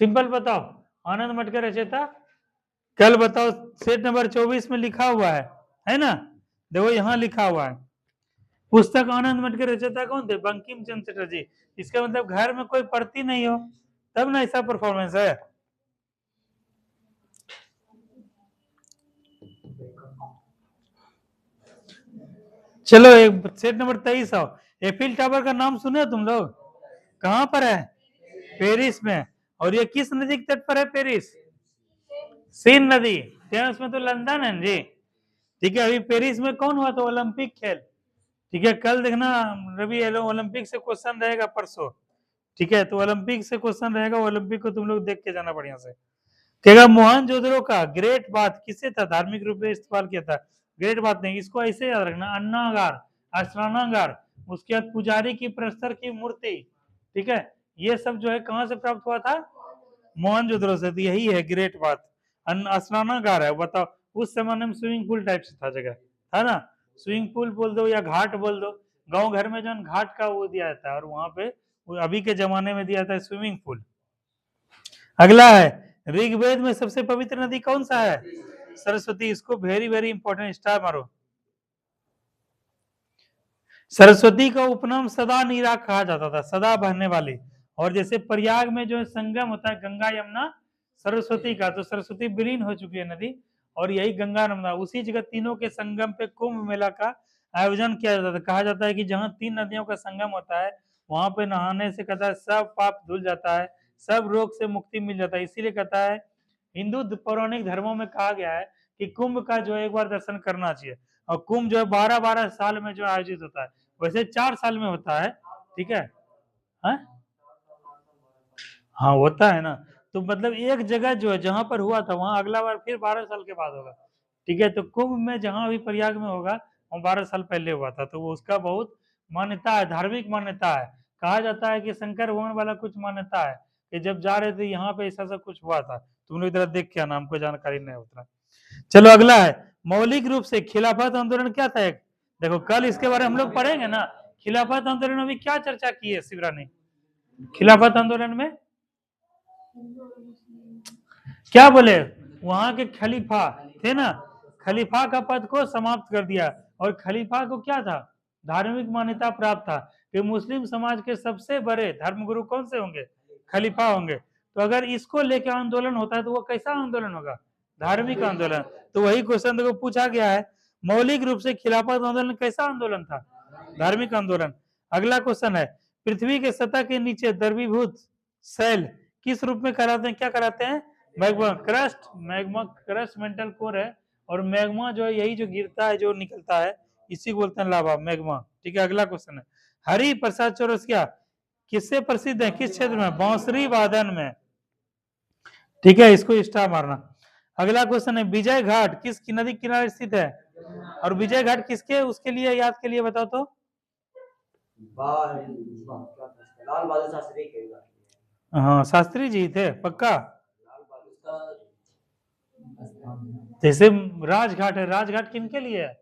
सिंपल बताओ। आनंद मठ के रचयिता कल बताओ। सेट नंबर 24 में लिखा हुआ है ना? देखो यहाँ लिखा हुआ है। पुस्तक आनंद मठ के रचयिता कौन थे? बंकिम चंद्र चटर्जी। इसका मतलब घर में कोई पढ़ती नहीं हो तब ना ऐसा परफॉर्मेंस है। चलो एक सेट नंबर 23 आओ। एफिल टावर का नाम सुने तुम लोग? कहाँ पर है? पेरिस में। और ये किस नदी के तट पर है पेरिस? सीन नदी। टेनिस में तो लंदन है जी, ठीक है। अभी पेरिस में कौन हुआ था ओलंपिक खेल, ठीक है। कल देखना रवि ओलंपिक से क्वेश्चन रहेगा परसों, ठीक है। तो ओलंपिक से क्वेश्चन रहेगा, ओलंपिक को तुम लोग देख के जाना बढ़िया से। कहेगा मोहनजोदड़ो का ग्रेट बात किससे था? धार्मिक रूप से इस्तेमाल किया था। ग्रेट बात नहीं, इसको ऐसे याद रखना। अन्नागार, अस्त्रानागार, उसके बाद पुजारी की प्रस्तर की मूर्ति, ठीक है। ये सब जो है कहां से प्राप्त हुआ था? मोहनजोदड़ो से। यही है ग्रेट बात। अस्नानागार है, बताओ। उस जमाने में स्विमिंग पूल टाइप से था जगह, था ना? स्विमिंग पूल बोल दो या घाट बोल दो। गांव घर में जो घाट का वो दिया जाता है, और वहां पे अभी के जमाने में दिया था स्विमिंग पूल। अगला है ऋग्वेद में सबसे पवित्र नदी कौन सा है? सरस्वती। इसको वेरी वेरी इंपॉर्टेंट, स्टार मारो। सरस्वती का उपनाम सदा नीरा कहा जाता था, सदा बहने वाली। और जैसे प्रयाग में जो है संगम होता है गंगा यमुना सरस्वती का, तो सरस्वती विलीन हो चुकी है नदी, और यही गंगा नर्मदा, उसी जगह तीनों के संगम पे कुंभ मेला का आयोजन किया जाता था। कहा जाता है कि जहाँ 3 नदियों का संगम होता है वहां पे नहाने से कहता है सब पाप धुल जाता है, सब रोग से मुक्ति मिल जाता है। इसीलिए कहता है हिंदू पौराणिक धर्मों में कहा गया है कि कुंभ का जो है एक बार दर्शन करना चाहिए। और कुंभ जो है 12-12 साल में जो आयोजित होता है, वैसे 4 साल में होता है, ठीक है। हाँ होता है ना। तो मतलब एक जगह जो है जहां पर हुआ था वहां अगला बार फिर 12 साल के बाद होगा। ठीक है, तो कुंभ में जहां भी प्रयाग में होगा वहाँ 12 साल पहले हुआ था, तो वो उसका बहुत मान्यता है, धार्मिक मान्यता है। कहा जाता है कि शंकर भगवान वाला कुछ मान्यता है कि जब जा रहे थे यहाँ पे ऐसा सब कुछ हुआ था। तुम लोग इधर देख के आना, हमको जानकारी नहीं उतना। चलो अगला है, मौलिक रूप से खिलाफत आंदोलन क्या था एक। देखो कल इसके बारे में हम लोग पढ़ेंगे ना। खिलाफत आंदोलन में भी क्या चर्चा की है शिवरा ने, खिलाफत आंदोलन में क्या बोले, वहां के खलीफा थे ना, खलीफा का पद को समाप्त कर दिया। और खलीफा को क्या था, धार्मिक मान्यता प्राप्त था कि मुस्लिम समाज के सबसे बड़े धर्मगुरु कौन से होंगे, खलीफा होंगे। तो अगर इसको लेकर आंदोलन होता है तो वो कैसा आंदोलन होगा, धार्मिक आंदोलन। तो वही क्वेश्चन देखो पूछा गया है, मौलिक रूप से खिलाफत आंदोलन कैसा आंदोलन था, धार्मिक आंदोलन। अगला क्वेश्चन है, पृथ्वी के सतह के नीचे द्रवीभूत शैल किस रूप में कहलाते हैं, क्या कहलाते हैं, magma crust. Magma crust mantle core है, और मैग्मा जो है यही जो गिरता है जो निकलता है इसी को बोलते हैं लावा, मैग्मा। ठीक है, अगला क्वेश्चन है, हरि प्रसाद चौरसिया किससे प्रसिद्ध है, किस क्षेत्र में, बांसुरी वादन में। ठीक है, इसको स्टार मारना। अगला क्वेश्चन है, विजय घाट किस नदी किनारे स्थित है, और विजय घाट किसके उसके लिए याद के लिए बताओ तो। लाल बहादुर शास्त्री के हाँ शास्त्री जी थे पक्का। जैसे राजघाट है, राजघाट किनके लिए है,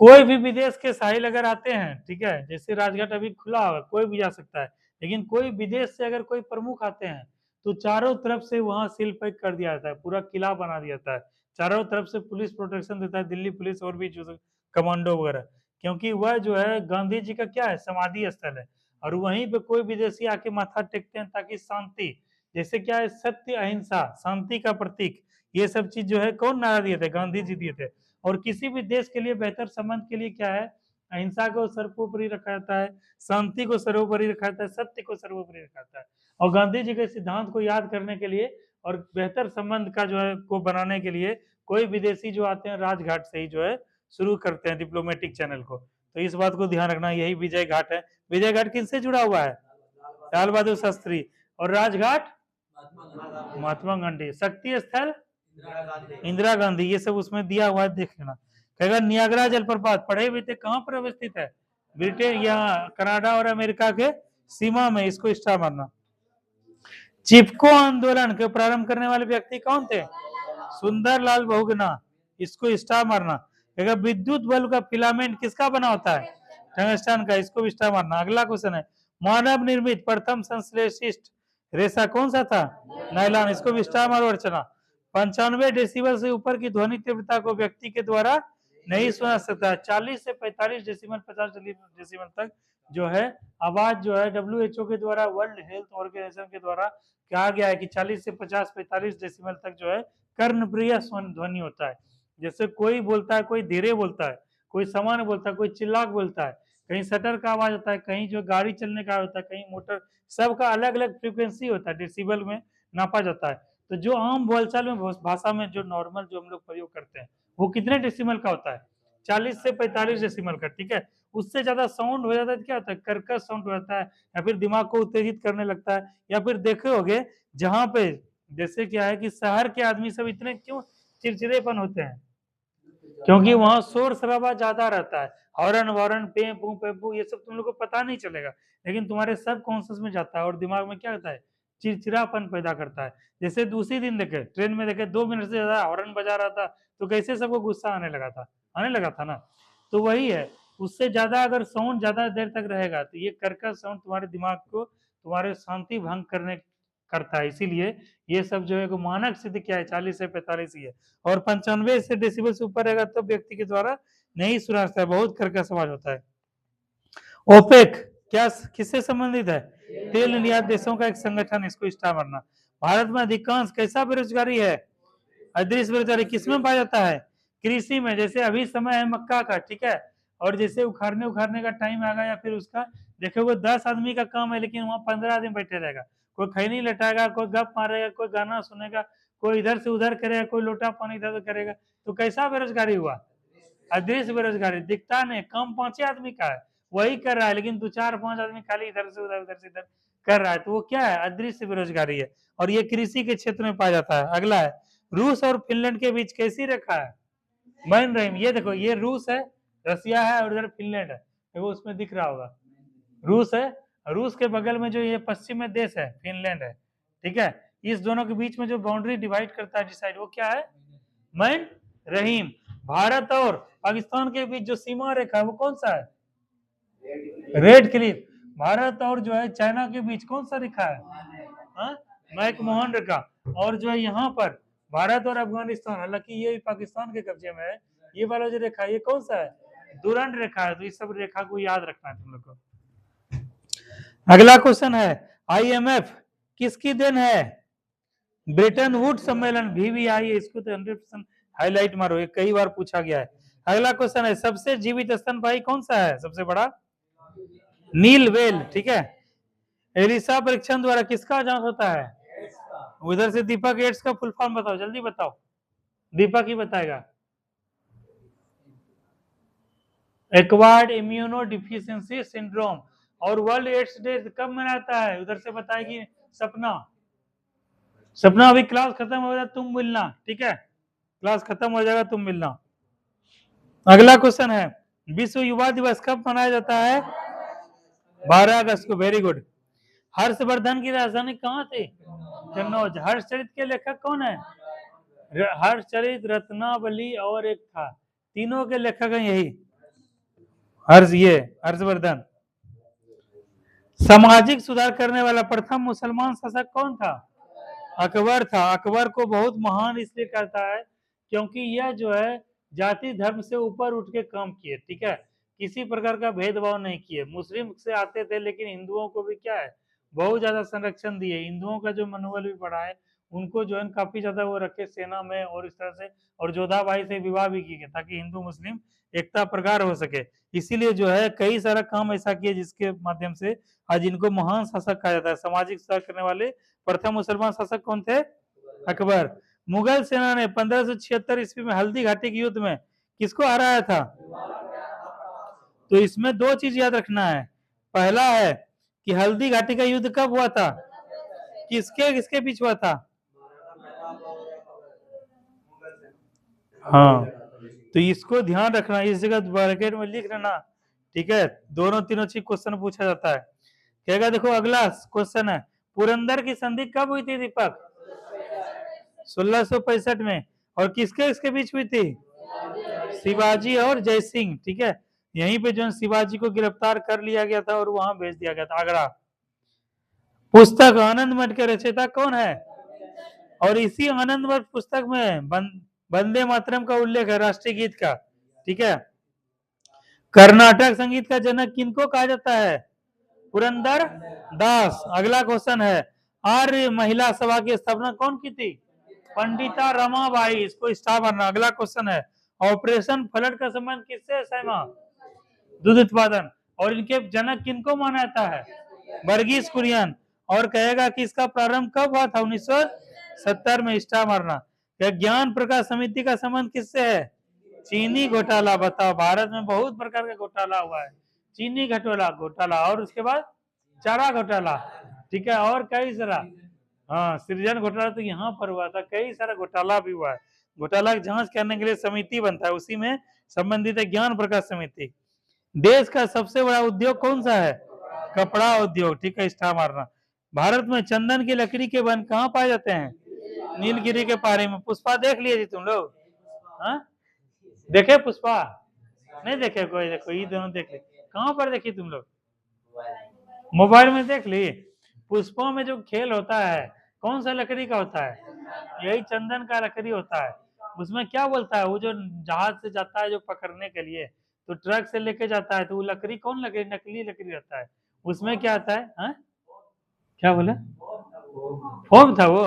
कोई भी विदेश के साहिल अगर आते हैं, ठीक है, जैसे राजघाट अभी खुला हुआ कोई भी जा सकता है, लेकिन कोई विदेश से अगर कोई प्रमुख आते हैं तो चारों तरफ से वहां सील पैक कर दिया जाता है, पूरा किला बना दिया जाता है, चारों तरफ से पुलिस प्रोटेक्शन देता है, दिल्ली पुलिस और भी जो कमांडो वगैरह, क्योंकि वह जो है गांधी जी का क्या है, समाधि स्थल है। और वहीं पे कोई विदेशी आके माथा टेकते हैं ताकि शांति, जैसे क्या है, सत्य अहिंसा शांति का प्रतीक, ये सब चीज जो है कौन नारा दिए थे, गांधी जी दिए थे। और किसी भी देश के लिए बेहतर संबंध के लिए क्या है, अहिंसा को सर्वोपरि रखा जाता है, शांति को सर्वोपरि रखा जाता है, सत्य को सर्वोपरि रखा जाता है। और गांधी जी के सिद्धांत को याद करने के लिए और बेहतर संबंध का जो है को बनाने के लिए कोई विदेशी जो आते हैं राजघाट से ही जो है शुरू करते हैं डिप्लोमेटिक चैनल को। तो इस बात को ध्यान रखना, यही विजय घाट है। विजय घाट किनसे जुड़ा हुआ है, लाल बहादुर शास्त्री। और राजघाट महात्मा गांधी। शक्ति स्थल इंदिरा गांधी, ये सब उसमें दिया हुआ है, देख लेना। कहेगा नियाग्रा जलप्रपात पढ़े हुए थे, कहाँ पर अवस्थित है, ब्रिटेन या कनाडा और अमेरिका के सीमा में, इसको स्टार मारना। चिपको आंदोलन के प्रारंभ करने वाले व्यक्ति कौन थे, सुंदरलाल बहुगुणा, इसको स्टार मारना। कहेगा विद्युत बल्ब का फिलामेंट किसका बना होता है, टंगस्टन का, इसको भी स्टार मारना। अगला क्वेश्चन है, मानव निर्मित प्रथम संश्लेषित रेशा कौन सा था, नायलॉन, इसको भी स्टार मारो अर्चना। 95 डेसिबल से ऊपर की ध्वनि तीव्रता को व्यक्ति के द्वारा नहीं सुना सकता, 40 से 45 डेसिबल 50 डेसिबल तक जो है आवाज जो है WHO के द्वारा, वर्ल्ड हेल्थ ऑर्गेनाइजेशन के द्वारा कहा गया है कि 40 से 50-45 डेसिबल तक जो है कर्णप्रिय ध्वनि होता है। जैसे कोई बोलता है, कोई धीरे बोलता है, कोई सामान्य बोलता है, कोई चिल्ला बोलता है, कहीं शटर का आवाज होता है, कहीं जो गाड़ी चलने का होता है, कहीं मोटर, सबका अलग अलग फ्रीक्वेंसी होता है, डेसिबल में नापा जाता है। तो जो आम बोलचाल में भाषा में जो नॉर्मल जो हम लोग प्रयोग करते हैं वो कितने डेसिमल का होता है, 40 से 45 डेसिमल का। ठीक है, उससे ज्यादा साउंड हो जाता है क्या होता है, कर्कश साउंड हो जाता है, या फिर दिमाग को उत्तेजित करने लगता है। या फिर देखे होगे जहां पे जैसे क्या है कि शहर के आदमी सब इतने क्यों चिड़चिड़ेपन होते हैं, क्योंकि वहां शोर शराबा ज्यादा रहता है, हॉर्न वॉर्न पे पू पे पू, ये सब तुम लोग को पता नहीं चलेगा, लेकिन तुम्हारे सब कॉन्शियस में जाता है और दिमाग में क्या होता है, चिड़चिड़ापन पैदा करता है। जैसे दूसरी दिन देखे ट्रेन में देखे 2 मिनट से ज्यादा हॉर्न बजा रहा था तो कैसे सबको गुस्सा आने लगा था ना। तो वही है, उससे ज्यादा अगर साउंड ज्यादा देर तक रहेगा तो ये कर्कश साउंड तुम्हारे दिमाग को तुम्हारे शांति भंग करने करता है, इसीलिए ये सब जो है मानक सिद्ध क्या है, 40 से 45 ही है। और 95 से डेसिबल से ऊपर रहेगा तो व्यक्ति के द्वारा नहीं सुना सकता है, बहुत कर्कश आवाज होता है। ओपेक क्या किससे संबंधित है, तेल निर्यात देशों का एक संगठन, इसको स्टार मारना। भारत में अधिकांश कैसा बेरोजगारी है, अदृश्य बेरोजगारी किसमें पाया जाता है, कृषि में। जैसे अभी समय है मक्का का, ठीक है, और जैसे उखाड़ने का टाइम आ गया या फिर उसका देखोगे 10 आदमी का काम है लेकिन वहां 15 आदमी बैठे रहेगा, कोई खैनी लटाएगा, कोई गप मारेगा, कोई गाना सुनेगा, कोई इधर से उधर करेगा, कोई लोटा पानी इधर करेगा। तो कैसा बेरोजगारी हुआ, अदृश्य बेरोजगारी, दिखता नहीं, कम 5 आदमी का है, वही कर रहा है, लेकिन 2-4-5 आदमी खाली इधर से इधर कर रहा है, तो वो क्या है, अदृश्य बेरोजगारी है, और ये कृषि के क्षेत्र में पाया जाता है। अगला है, रूस और फिनलैंड के बीच कैसी रेखा है? बन रही, ये देखो, ये रूस है, रसिया है, और इधर फिनलैंड है, देखो उसमें दिख रहा होगा, रूस है, रूस के बगल में जो ये पश्चिम में देश है फिनलैंड है, ठीक है। इस दोनों के बीच में जो बाउंड्री डिवाइड करता है डिसाइड, वो क्या है? मैन रहीम। भारत और पाकिस्तान के बीच जो सीमा रेखा है वो कौन सा है? Red Cliff. भारत और जो है चाइना के बीच कौन सा रेखा है? मैकमोहन रेखा। और जो है यहाँ पर भारत और अफगानिस्तान, हालांकि ये पाकिस्तान के कब्जे में है, ये वाला जो रेखा ये कौन सा है? दुरंत रेखा है। तो इस सब रेखा को याद रखना है तुम लोग को। अगला क्वेश्चन है, IMF किसकी देन है? ब्रिटेन वुड सम्मेलन, VVI, इसको तो 100% हाईलाइट मारो, ये कई बार पूछा गया है। अगला क्वेश्चन है, सबसे जीवित स्तनपायी कौन सा है सबसे बड़ा? नील व्हेल, ठीक है। एलिसा परीक्षण द्वारा किसका जांच होता है? उधर से दीपक, एड्स का फुल फॉर्म बताओ, जल्दी बताओ, दीपक ही बताएगा। Acquired immuno deficiency syndrome. और वर्ल्ड एड्स डे कब मनाता है? उधर से बताएगी सपना। सपना अभी क्लास खत्म हो जाए तुम मिलना, ठीक है, क्लास खत्म हो जाएगा तुम मिलना। अगला क्वेश्चन है, विश्व युवा दिवस कब मनाया जाता है? 12 अगस्त को, वेरी गुड। हर्षवर्धन की राजधानी कहाँ थी? कन्नौज। हर्षचरित के लेखक कौन है? हर्षचरित, रत्नावली और एक था, तीनों के लेखक हैं यही हर्षवर्धन। सामाजिक सुधार करने वाला प्रथम मुसलमान शासक कौन था? अकबर था। अकबर को बहुत महान इसलिए कहता है क्योंकि यह जो है जाति धर्म से ऊपर उठ के काम किए, ठीक है, किसी प्रकार का भेदभाव नहीं किए। मुस्लिम से आते थे लेकिन हिंदुओं को भी क्या है, बहुत ज्यादा संरक्षण दिए। हिंदुओं का जो मनोबल भी बढ़ा है, उनको जो है काफी ज्यादा वो रखे सेना में, और इस तरह से, और जोधाबाई से विवाह भी किए ताकि हिंदू मुस्लिम एकता प्रगाढ़ हो सके। इसीलिए जो है कई सारा काम ऐसा किया जिसके माध्यम से आज इनको महान शासक कहा जाता है। सामाजिक सुधार करने वाले प्रथम मुसलमान शासक कौन थे? अकबर। मुगल सेना ने 1576 ईस्वी में हल्दी घाटी के युद्ध में किसको हराया था? तो इसमें दो चीज याद रखना है। पहला है कि हल्दी घाटी का युद्ध कब हुआ था, किसके किसके बीच हुआ था? हाँ, तो इसको ध्यान रखना, इस जगह ब्रैकेट में लिख लेना, ठीक है, दोनों तीनों चीज क्वेश्चन पूछा जाता है। कहेगा देखो अगला क्वेश्चन है, पुरंदर की संधि कब हुई थी दीपक? 1665 में। और किसके इसके बीच हुई थी? शिवाजी और जय सिंह, ठीक है। यहीं पे जो शिवाजी को गिरफ्तार कर लिया गया था और वहां भेज दिया गया था आगरा। पुस्तक आनंद मठ के रचयिता कौन है? और इसी आनंद मठ पुस्तक में वंदे मातरम का उल्लेख है, राष्ट्रीय गीत का, ठीक है। कर्नाटक संगीत का जनक किनको कहा जाता है? पुरंदर दास। अगला क्वेश्चन है, आर्य महिला सभा की स्थापना कौन की थी? पंडिता रमाबाई, इसको स्टार मारना। अगला क्वेश्चन है, ऑपरेशन फ्लड का संबंध किससे है सैमा? दूध उत्पादन। और इनके जनक किनको माना जाता है? वर्गीस कुरियन। और कहेगा कि इसका प्रारंभ कब हुआ था? 1970 में, स्टार मारना। ज्ञान प्रकाश समिति का संबंध किससे है? चीनी घोटाला। बताओ, भारत में बहुत प्रकार का घोटाला हुआ है, चीनी घोटाला, और उसके बाद चारा घोटाला, ठीक है, और कई सारा, हाँ, सृजन घोटाला तो यहाँ पर हुआ था, कई सारा घोटाला भी हुआ है। घोटाला की जांच करने के लिए समिति बनता है, उसी में संबंधित है ज्ञान प्रकाश समिति। देश का सबसे बड़ा उद्योग कौन सा है? कपड़ा उद्योग, ठीक है, स्टार मारना। भारत में चंदन की लकड़ी के वन कहाँ पाए जाते हैं? नीलगिरी के पहाड़ी में। पुष्पा देख लिए जी तुम लोग? हाँ, देखे पुष्पा? नहीं देखे कोई? देखो ये दोनों देख ली। कहाँ पर देखी तुम लोग? मोबाइल में देख ली। पुष्पों में जो खेल होता है कौन सा लकड़ी का होता है? यही चंदन का लकड़ी होता है। उसमें क्या बोलता है, वो जो जहाज से जाता है जो पकड़ने के लिए, तो ट्रक से लेके जाता है, तो वो लकड़ी कौन लकड़ी? नकली लकड़ी रहता है। उसमें क्या आता है? हाँ? क्या बोला? फोम था वो।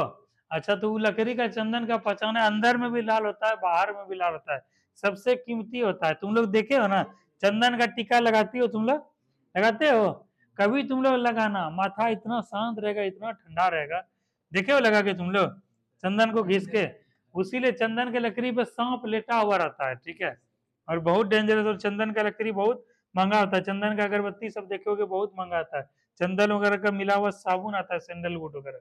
अच्छा, तो वो लकड़ी का चंदन का पहचान है, अंदर में भी लाल होता है, बाहर में भी लाल होता है, सबसे कीमती होता है। तुम लोग देखे हो ना, चंदन का टीका लगाती हो तुम लोग? लगाते हो? कभी तुम लोग लगाना, माथा इतना शांत रहेगा, इतना ठंडा रहेगा। देखे हो लगा के तुम लोग चंदन को घिस के? उसीलिए चंदन के लकड़ी पे सांप लेटा हुआ रहता है, ठीक है, और बहुत डेंजरस। और चंदन का लकड़ी बहुत महंगा होता है। चंदन का अगरबत्ती सब देखोगे बहुत महंगा आता है। चंदन वगैरह का मिला हुआ साबुन आता है, सैंडलवुड वगैरह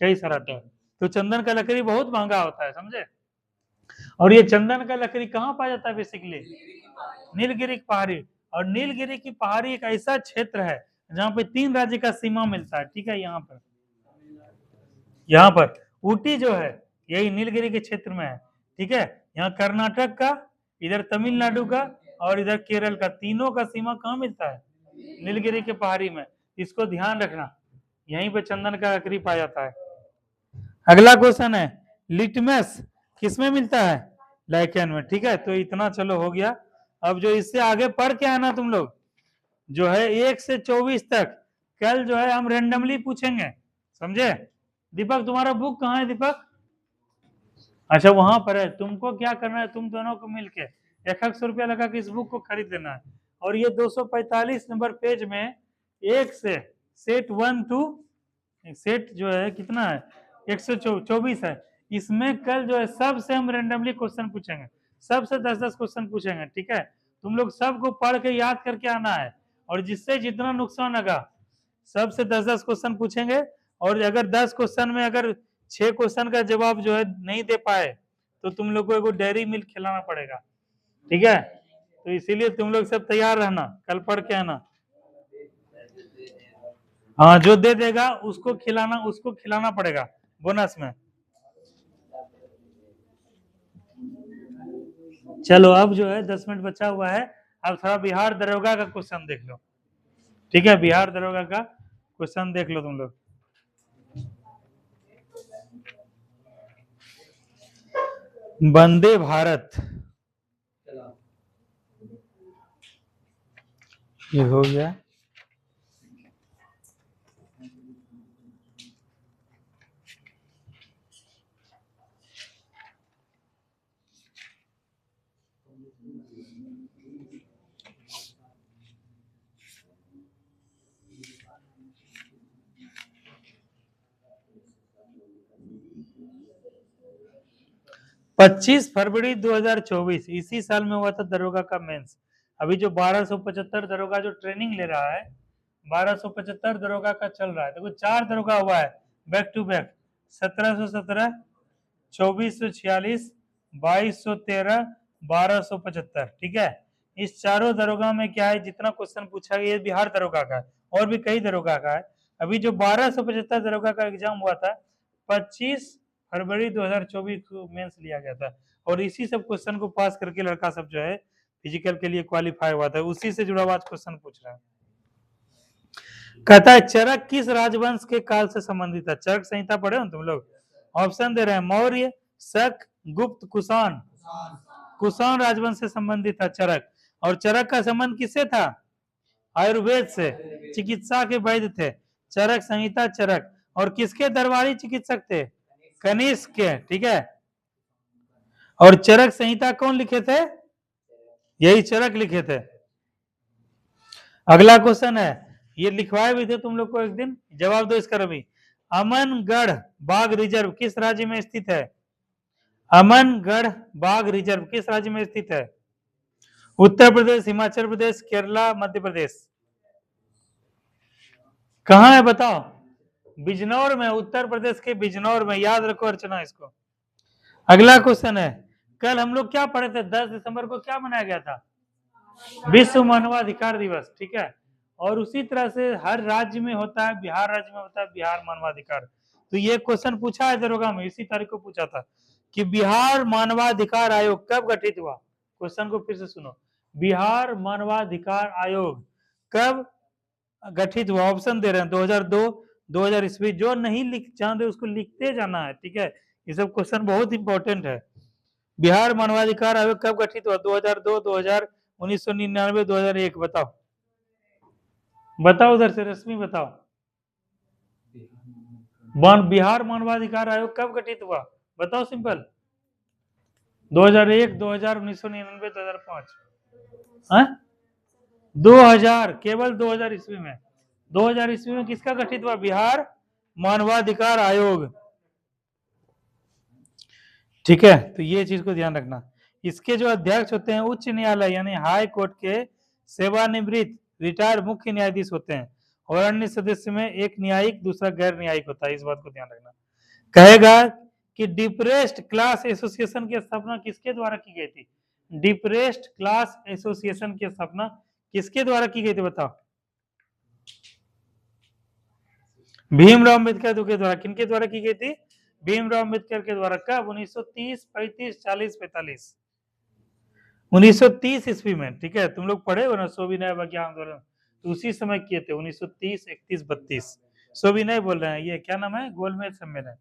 कई सारा आता है। तो चंदन का लकड़ी बहुत महंगा होता है, समझे। और ये चंदन का लकड़ी कहाँ पाया जाता है बेसिकली? नीलगिरी की पहाड़ी। और नीलगिरी की पहाड़ी एक ऐसा क्षेत्र है जहाँ पे 3 राज्य का सीमा मिलता है, ठीक है। यहाँ पर ऊटी जो है यही नीलगिरी के क्षेत्र में है, ठीक है। यहाँ कर्नाटक का, इधर तमिलनाडु का और इधर केरल का, तीनों का सीमा कहाँ मिलता है? नीलगिरी के पहाड़ी में। इसको ध्यान रखना, यहीं पे चंदन का लकड़ी पाया जाता है। अगला क्वेश्चन है, लिटमस किसमें मिलता है? लाइकेन में, ठीक है। तो इतना चलो हो गया। अब जो इससे आगे पढ़ के आना तुम लोग, जो है 1 से 24 तक कल जो है हम रेंडमली पूछेंगे, समझे। दीपक तुम्हारा बुक कहाँ है दीपक? अच्छा वहां पर है। तुमको क्या करना है, तुम दोनों को मिलके 100 रुपया लगा के इस बुक को खरीद लेना है। और ये 245 नंबर पेज में 1 से सेट 1 टू सेट जो है कितना है 124 है। इसमें कल जो है सबसे हम रेंडमली क्वेश्चन पूछेंगे, सबसे 10-10 क्वेश्चन पूछेंगे, ठीक है। तुम लोग सबको पढ़ के याद करके आना है, और जिससे जितना नुकसान लगा सबसे 10-10 क्वेश्चन पूछेंगे। और अगर 10 क्वेश्चन में अगर 6 क्वेश्चन का जवाब जो है नहीं दे पाए तो तुम लोग को एगो डेयरी मिल्क खिलाना पड़ेगा, ठीक है। तो इसीलिए तुम लोग सब तैयार रहना, कल पढ़ के आना। हाँ जो दे देगा उसको खिलाना पड़ेगा बोनस में। चलो अब जो है 10 मिनट बचा हुआ है, अब थोड़ा बिहार दरोगा का क्वेश्चन देख लो, ठीक है। बिहार दरोगा का क्वेश्चन देख लो तुम लोग। वंदे भारत, ये हो गया। पच्चीस फरवरी 2024 इसी साल में हुआ था दरोगा का मेंस। अभी जो 1275 दरोगा जो ट्रेनिंग ले रहा है, 1275 दरोगा का चल रहा है। देखो 4 दरोगा हुआ है बैक टू बैक, 1717, 2446, 2213, 1275, ठीक है। इस चारों दरोगा में क्या है, जितना क्वेश्चन पूछा गया ये बिहार दरोगा का है, और भी कई दरोगा का है। अभी जो 1275 दरोगा का एग्जाम हुआ था 25 फरवरी 2024 को मेंस लिया गया था, और इसी सब क्वेश्चन को पास करके लड़का सब जो है फिजिकल के लिए क्वालिफाई हुआ था। उसी से जुड़ा हुआ क्वेश्चन पूछ रहा है। कहता है चरक किस राजवंश के काल से संबंधित है? चरक संहिता पढ़े हो तुम लोग? ऑप्शन दे रहे हैं, मौर्य, शक, गुप्त, कुषाण। कुषाण राजवंश से संबंधित था चरक। और चरक का संबंध किससे था? आयुर्वेद से, चिकित्सा के वैद्य थे। चरक संहिता चरक। और किसके दरबारी चिकित्सक थे? कनिष्क के, ठीक है। और चरक संहिता कौन लिखे थे? यही चरक लिखे थे। अगला क्वेश्चन है, ये लिखवाए भी थे तुम लोग को एक दिन, जवाब दो इसका रवि। अमनगढ़ बाघ रिजर्व किस राज्य में स्थित है? अमनगढ़ बाघ रिजर्व किस राज्य में स्थित है? उत्तर प्रदेश, हिमाचल प्रदेश, केरला, मध्य प्रदेश। कहाँ है बताओ? बिजनौर में, उत्तर प्रदेश के बिजनौर में, याद रखो अर्चना इसको। अगला क्वेश्चन है, कल हम लोग क्या पढ़े थे? 10 दिसंबर को क्या मनाया गया था? विश्व मानवाधिकार दिवस, ठीक है। और उसी तरह से हर राज्य में होता है, बिहार राज्य में होता है बिहार मानवाधिकार। तो ये क्वेश्चन पूछा है दरोगा में, इसी तारीख को पूछा था कि बिहार मानवाधिकार आयोग कब गठित हुआ? क्वेश्चन को फिर से सुनो, बिहार मानवाधिकार आयोग कब गठित हुआ? ऑप्शन दे रहे हैं 2002, 2000 ईस्वी। जो नहीं लिख जानते उसको लिखते जाना है, ठीक है। ये सब क्वेश्चन बहुत इंपॉर्टेंट है। बिहार मानवाधिकार आयोग कब गठित हुआ? 2002, 2000, 1999, 2001। बताओ बताओ, उधर से रश्मि बताओ। बिहार मानवाधिकार आयोग कब गठित हुआ? बताओ सिंपल। 2001, 2000, 1999, 2005। 2000, केवल 2000 ईस्वी में। 2000 ईस्वी में किसका गठित हुआ? बिहार मानवाधिकार आयोग, ठीक है। तो ये चीज को ध्यान रखना। इसके जो अध्यक्ष होते हैं उच्च न्यायालय यानी हाई कोर्ट के सेवानिवृत्त रिटायर्ड मुख्य न्यायाधीश होते हैं, और अन्य सदस्य में एक न्यायिक दूसरा गैर न्यायिक होता है। इस बात को ध्यान रखना। कहेगा कि डिप्रेस्ड क्लास एसोसिएशन की स्थापना किसके द्वारा की गई थी? डिप्रेस्ड क्लास एसोसिएशन की स्थापना किसके द्वारा की गई थी बताओ? भीमराव अम्बेडकर के द्वारा। किनके द्वारा की गई थी? भीमराव अम्बेडकर के द्वारा। कब? 1930, 35, 40, 45। 1930 ईस्वी में। ठीक है, तुम लोग पढ़े हो ना सविनय अवज्ञा आंदोलन, तो उसी समय किए थे 1930, 31, 32। सविनय बोल रहे हैं, ये क्या नाम है? गोलमेज सम्मेलन।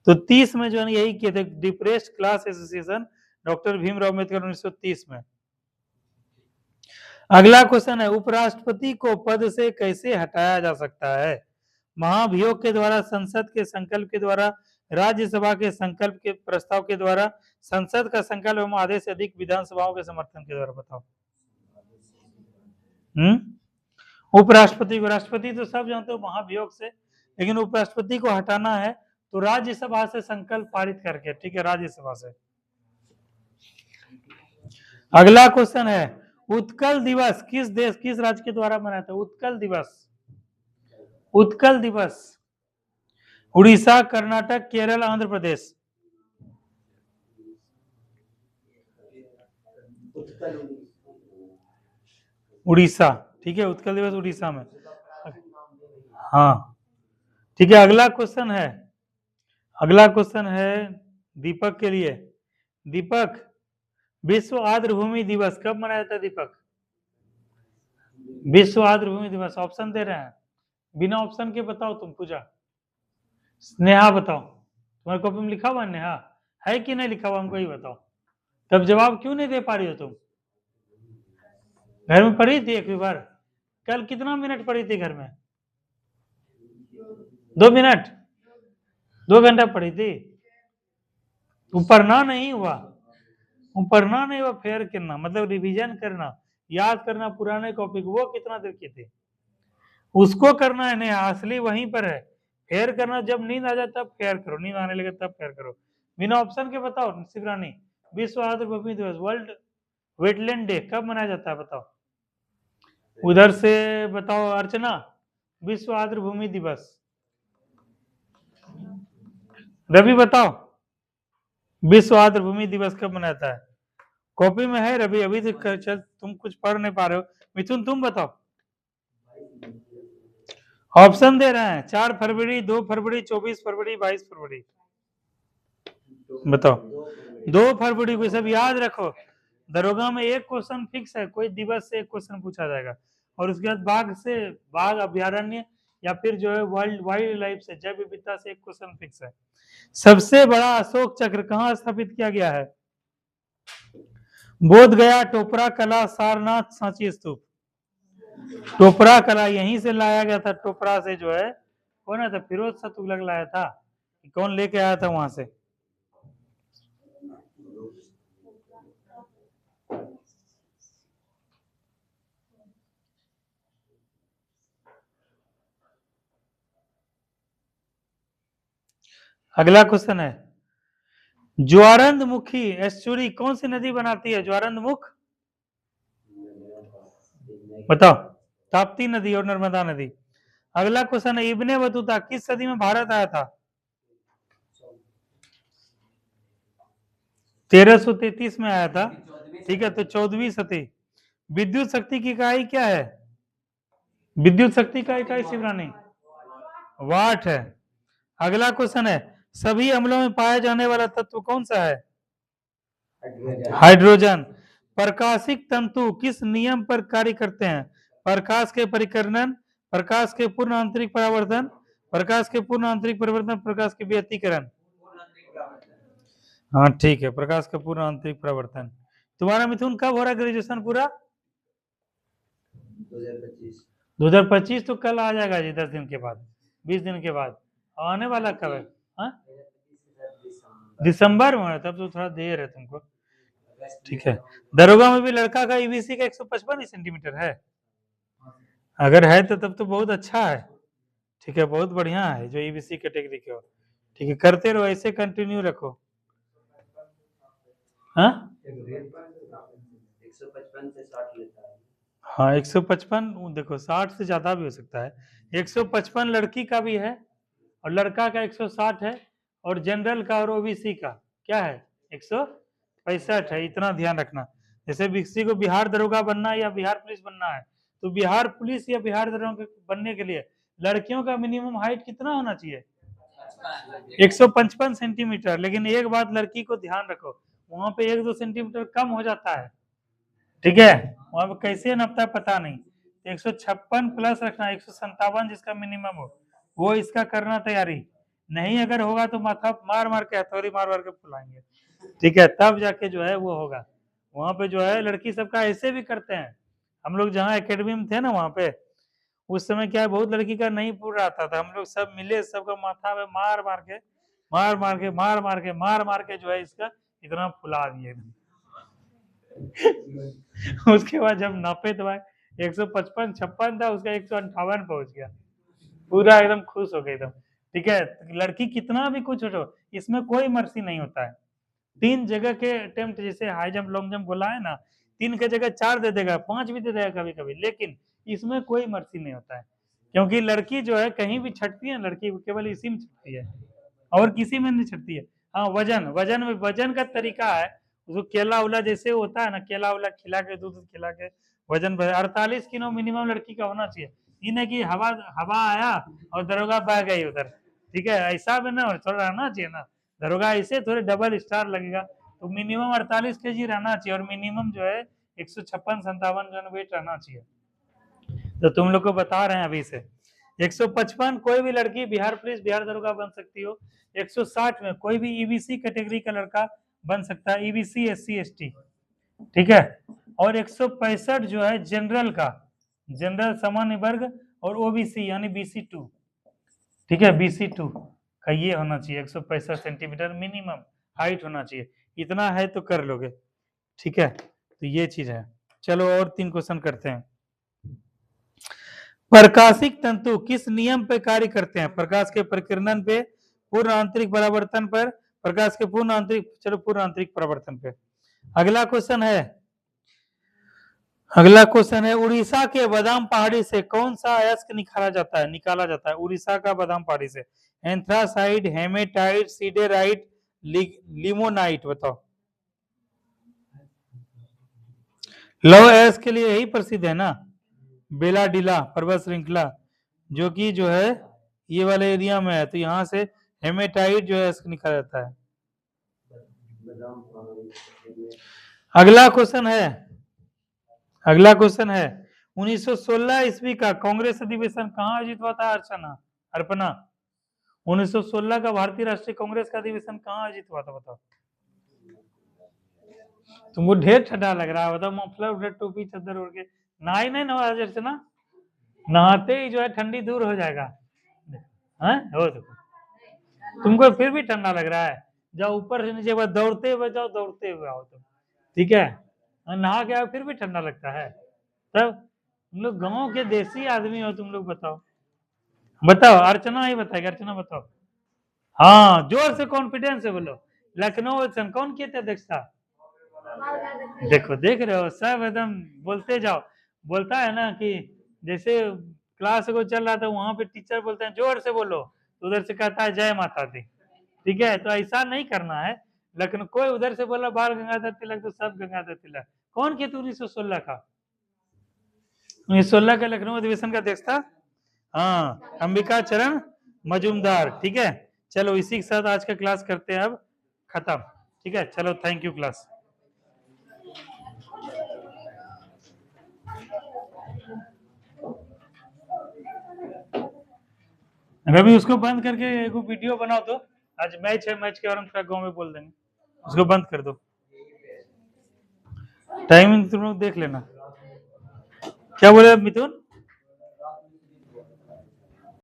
तो 30 में जो है यही किए थे, depressed class association, doctor Bhimrao Ambedkar 1930 में। अगला क्वेश्चन है, उपराष्ट्रपति को पद से कैसे हटाया जा सकता है? महाभियोग के द्वारा, संसद के संकल्प के द्वारा, राज्यसभा के संकल्प के प्रस्ताव के द्वारा, संसद का संकल्प एवं आधे से अधिक विधानसभाओं के समर्थन के द्वारा। बताओ। उपराष्ट्रपति, राष्ट्रपति तो सब जानते हो महाभियोग से, लेकिन उपराष्ट्रपति को हटाना है तो राज्यसभा से संकल्प पारित करके। ठीक है, राज्यसभा से। अगला क्वेश्चन है, उत्कल दिवस किस देश, किस राज्य के द्वारा मनाया था? उत्कल दिवस, उत्कल दिवस उड़ीसा, कर्नाटक, केरल, आंध्र प्रदेश। उड़ीसा। ठीक है, उत्कल दिवस उड़ीसा में। हाँ ठीक है। अगला क्वेश्चन है, अगला क्वेश्चन है दीपक के लिए। दीपक, विश्व आर्द्रभूमि दिवस कब मनाया जाता है? दीपक, विश्व आर्द्रभूमि दिवस। ऑप्शन दे रहे हैं, बिना ऑप्शन के बताओ तुम। पूजा, स्नेहा बताओ। तुम्हारे कॉपी में लिखा हुआ नेहा है कि नहीं लिखा हुआ? हमको ही बताओ। तब जवाब क्यों नहीं दे पा रही हो तुम? घर में पढ़ी थी एक भी बार? कल कितना मिनट पढ़ी थी घर में? 2 मिनट? 2 घंटा पढ़ी थी? पढ़ना नहीं हुआ, पढ़ना नहीं हुआ, फेयर करना मतलब रिवीजन करना, याद करना पुराने टॉपिक। वो कितना देर की थी उसको करना है। नहीं, असली वहीं पर है। फेयर करना जब नींद आ जाए तब फेयर करो, नींद आने लगे तब फेयर करो। बिना ऑप्शन के बताओ शिवरानी, विश्व आर्द्रभूमि दिवस, वर्ल्ड वेटलैंड डे कब मनाया जाता है? बताओ। उधर से बताओ अर्चना, विश्व आर्द्रभूमि दिवस। रवि बताओ, विश्व आर्द्रभूमि दिवस कब मनाता है? कॉपी में है रवि? अभी तो चल तुम कुछ पढ़ नहीं पा रहे हो। मिथुन तुम बताओ। ऑप्शन दे रहे हैं, 4 फरवरी, 2 फरवरी, 24 फरवरी, 22 फरवरी। बताओ। 2 फरवरी को। सब याद रखो, दरोगा में एक क्वेश्चन फिक्स है, कोई दिवस से एक क्वेश्चन पूछा जाएगा, और उसके बाद बाघ से, बाघ अभ्यारण्य या फिर जो है वर्ल्ड वाइल्ड लाइफ से, जैव विविधता से एक क्वेश्चन फिक्स है। सबसे बड़ा अशोक चक्र कहाँ स्थापित किया गया है? बोध गया, टोपरा कला, सारनाथ, सांची स्तूप। टोपरा कला यहीं से लाया गया था। टोपरा से जो है कौन था? फिरोज शाह तुगलक लाया था। कौन लेके आया था वहां से? अगला क्वेश्चन है, ज्वारंधमुखी एस्चुरी कौन सी नदी बनाती है? ज्वारंधमुख बताओ। ताप्ती नदी और नर्मदा नदी। अगला क्वेश्चन है, इब्ने बतूता किस सदी में भारत आया था? 1333 में आया था। ठीक है, तो 14वीं सदी। विद्युत शक्ति की इकाई क्या है? विद्युत शक्ति का इकाई शिवरानी वाट है। अगला क्वेश्चन है, सभी अम्लों में पाया जाने वाला तत्व कौन सा है? हाइड्रोजन। प्रकाशिक तंतु किस नियम पर कार्य करते हैं? प्रकाश के परिकर्णन, प्रकाश के पूर्ण आंतरिक परावर्तन, प्रकाश के पूर्ण आंतरिक परिवर्तन, प्रकाश के व्यतिकरण। हाँ ठीक है, प्रकाश का पूर्ण आंतरिक परावर्तन। तुम्हारा मिथुन कब हो रहा है ग्रेजुएशन पूरा? 2025 तो कल आ जाएगा जी, 10 दिन के बाद, 20 दिन के बाद। आने वाला कब है? हाँ दिसंबर में, तब तो थोड़ा देर है तुमको। ठीक है, दरोगा में भी लड़का का ईबीसी का 155 सेंटीमीटर है। अगर है तो तब तो बहुत अच्छा है। ठीक है, बहुत बढ़िया है जो ईबीसी कैटेगरी के हो। ठीक है, करते रहो ऐसे, कंटिन्यू रखो। हाँ 155 से 60 लेता है। हाँ 155 देखो 60 से ज्यादा भी हो सकता है। 155 लड़की का भी है और लड़का का 160 है और जनरल का और ओबीसी का क्या है 165 है। इतना ध्यान रखना। जैसे किसी को बिहार दरोगा बनना है या बिहार पुलिस बनना है तो बिहार पुलिस या बिहार दरोगा बनने के लिए लड़कियों का मिनिमम हाइट कितना होना चाहिए 155 सेंटीमीटर। लेकिन एक बात लड़की को ध्यान रखो वहां पे 1-2 सेंटीमीटर कम हो जाता है, ठीक है। वहां पे कैसे नपता है पता नहीं। 156 प्लस रखना 157 जिसका मिनिमम हो वो इसका करना तैयारी। नहीं अगर होगा तो माथा मार मार के हथौड़ी मार मार के फुलाएंगे, ठीक है, तब जाके जो है वो होगा। वहां पे जो है लड़की सबका ऐसे भी करते हैं। हम लोग जहाँ एकेडमी में थे ना वहां पे उस समय क्या है बहुत लड़की का नहीं पूरा आता था। हम लोग सब मिले सबका माथा में मार मार के मार मार के मार मार के मार मार के जो है इसका इतना फुला दिए। उसके बाद जब नापे तो भाई 155-56 था उसका 158 पहुंच गया। पूरा एकदम खुश हो गए एकदम, ठीक है। लड़की कितना भी कुछ हो इसमें कोई मर्सी नहीं होता है। 3 जगह के अटेम्प्ट जैसे हाई जंप लॉन्ग जंप बोला है ना 3 के जगह 4 दे देगा 5 भी दे देगा कभी कभी, लेकिन इसमें कोई मर्सी नहीं होता है। क्योंकि लड़की जो है कहीं भी छटती है लड़की केवल इसी में छटती है और किसी में नहीं छटती है। हाँ वजन वजन में वजन का तरीका है उसको केला उला जैसे होता है ना केला उला खिला के दूध खिला के वजन 48 किलो मिनिमम लड़की का होना चाहिए। ये नहीं कि हवा हवा आया और दरोगा बह गई उधर, ठीक है, ऐसा भी ना थोड़ा रहना चाहिए ना। दरोगा ऐसे थोड़े डबल स्टार लगेगा तो मिनिमम 48 kg रहना चाहिए और मिनिमम जो है 156-57 जो वेट रहना चाहिए। तो तुम लोग को बता रहे हैं अभी से 155 कोई भी लड़की बिहार पुलिस बिहार दरोगा बन सकती हो। 160 में कोई भी ईबीसी कैटेगरी का लड़का बन सकता है, ईबीसी एससी एसटी, ठीक है। और 165 जो है जनरल का, जनरल सामान्य वर्ग और ओबीसी यानी BC2, ठीक है, BC2 का ये होना चाहिए 165 सेंटीमीटर मिनिमम हाइट होना चाहिए। इतना है तो कर लोगे, ठीक है। तो ये चीज है। चलो और 3 क्वेश्चन करते हैं। प्रकाशिक तंतु किस नियम पे कार्य करते हैं? प्रकाश के प्रकीर्णन पे, पूर्ण आंतरिक परावर्तन पर, प्रकाश के पूर्ण आंतरिक, चलो पूर्ण आंतरिक परावर्तन पे। अगला क्वेश्चन है उड़ीसा के बादाम पहाड़ी से कौन सा अयस्क निकाला जाता है उड़ीसा का बादाम पहाड़ी से? एंथ्रासाइड, हेमेटाइट, सीडेराइट, लिमोनाइट, बताओ। लौह अयस्क के लिए यही प्रसिद्ध है ना, बेलाडीला पर्वत श्रृंखला, जो कि जो है ये वाले एरिया में है। तो यहाँ से हेमेटाइट जो है इसको निकाला जाता है। अगला क्वेश्चन है 1916 ईस्वी का कांग्रेस अधिवेशन कहाँ आयोजित हुआ था? अर्पणा 1916 का भारतीय राष्ट्रीय कांग्रेस का अधिवेशन कहाँ आयोजित हुआ था बताओ। तुमको ढेर ठंडा लग रहा है, बताओ। मफलर उधर टोपी चादर ओढ़ के नहाई नहीं ना अर्चना, नहाते ही जो है ठंडी दूर हो जाएगा। हो देखो तुमको फिर भी ठंडा लग रहा है, जाओ ऊपर से नीचे दौड़ते हुए जाओ, दौड़ते हुए आओ तुम, ठीक है। नहा के आओ फिर भी ठंडा लगता है। तब तुम लोग गाँव के देसी आदमी हो, तुम लोग बताओ अर्चना ही बताएगी। अर्चना बताओ। हाँ जोर से कॉन्फिडेंस से बोलो। लखनऊ कौन किए थे अध्यक्षता? देखो देख रहे हो सब एकदम बोलते जाओ। बोलता है ना कि जैसे क्लास को चल रहा था वहां पे टीचर बोलते हैं जोर से बोलो तो उधर से कहता है जय माता दी, ठीक है। तो ऐसा नहीं करना है। लेकिन कोई उधर से बोला बाल गंगाधर तिलक तो सब गंगाधर तिलक। कौन किया 1916 का? 1916 का लखनऊ अधिवेशन का अध्यक्षता हाँ अंबिका चरण मजूमदार, ठीक है। चलो इसी के साथ आज का क्लास करते हैं अब खत्म, ठीक है। चलो थैंक यू क्लास। रवि उसको बंद करके एक वीडियो बनाओ तो, आज मैच है, मैच के बारे में थोड़ा गाँव में बोल देंगे। उसको बंद कर दो, टाइमिंग तुम लोग देख लेना। क्या बोले मिथुन?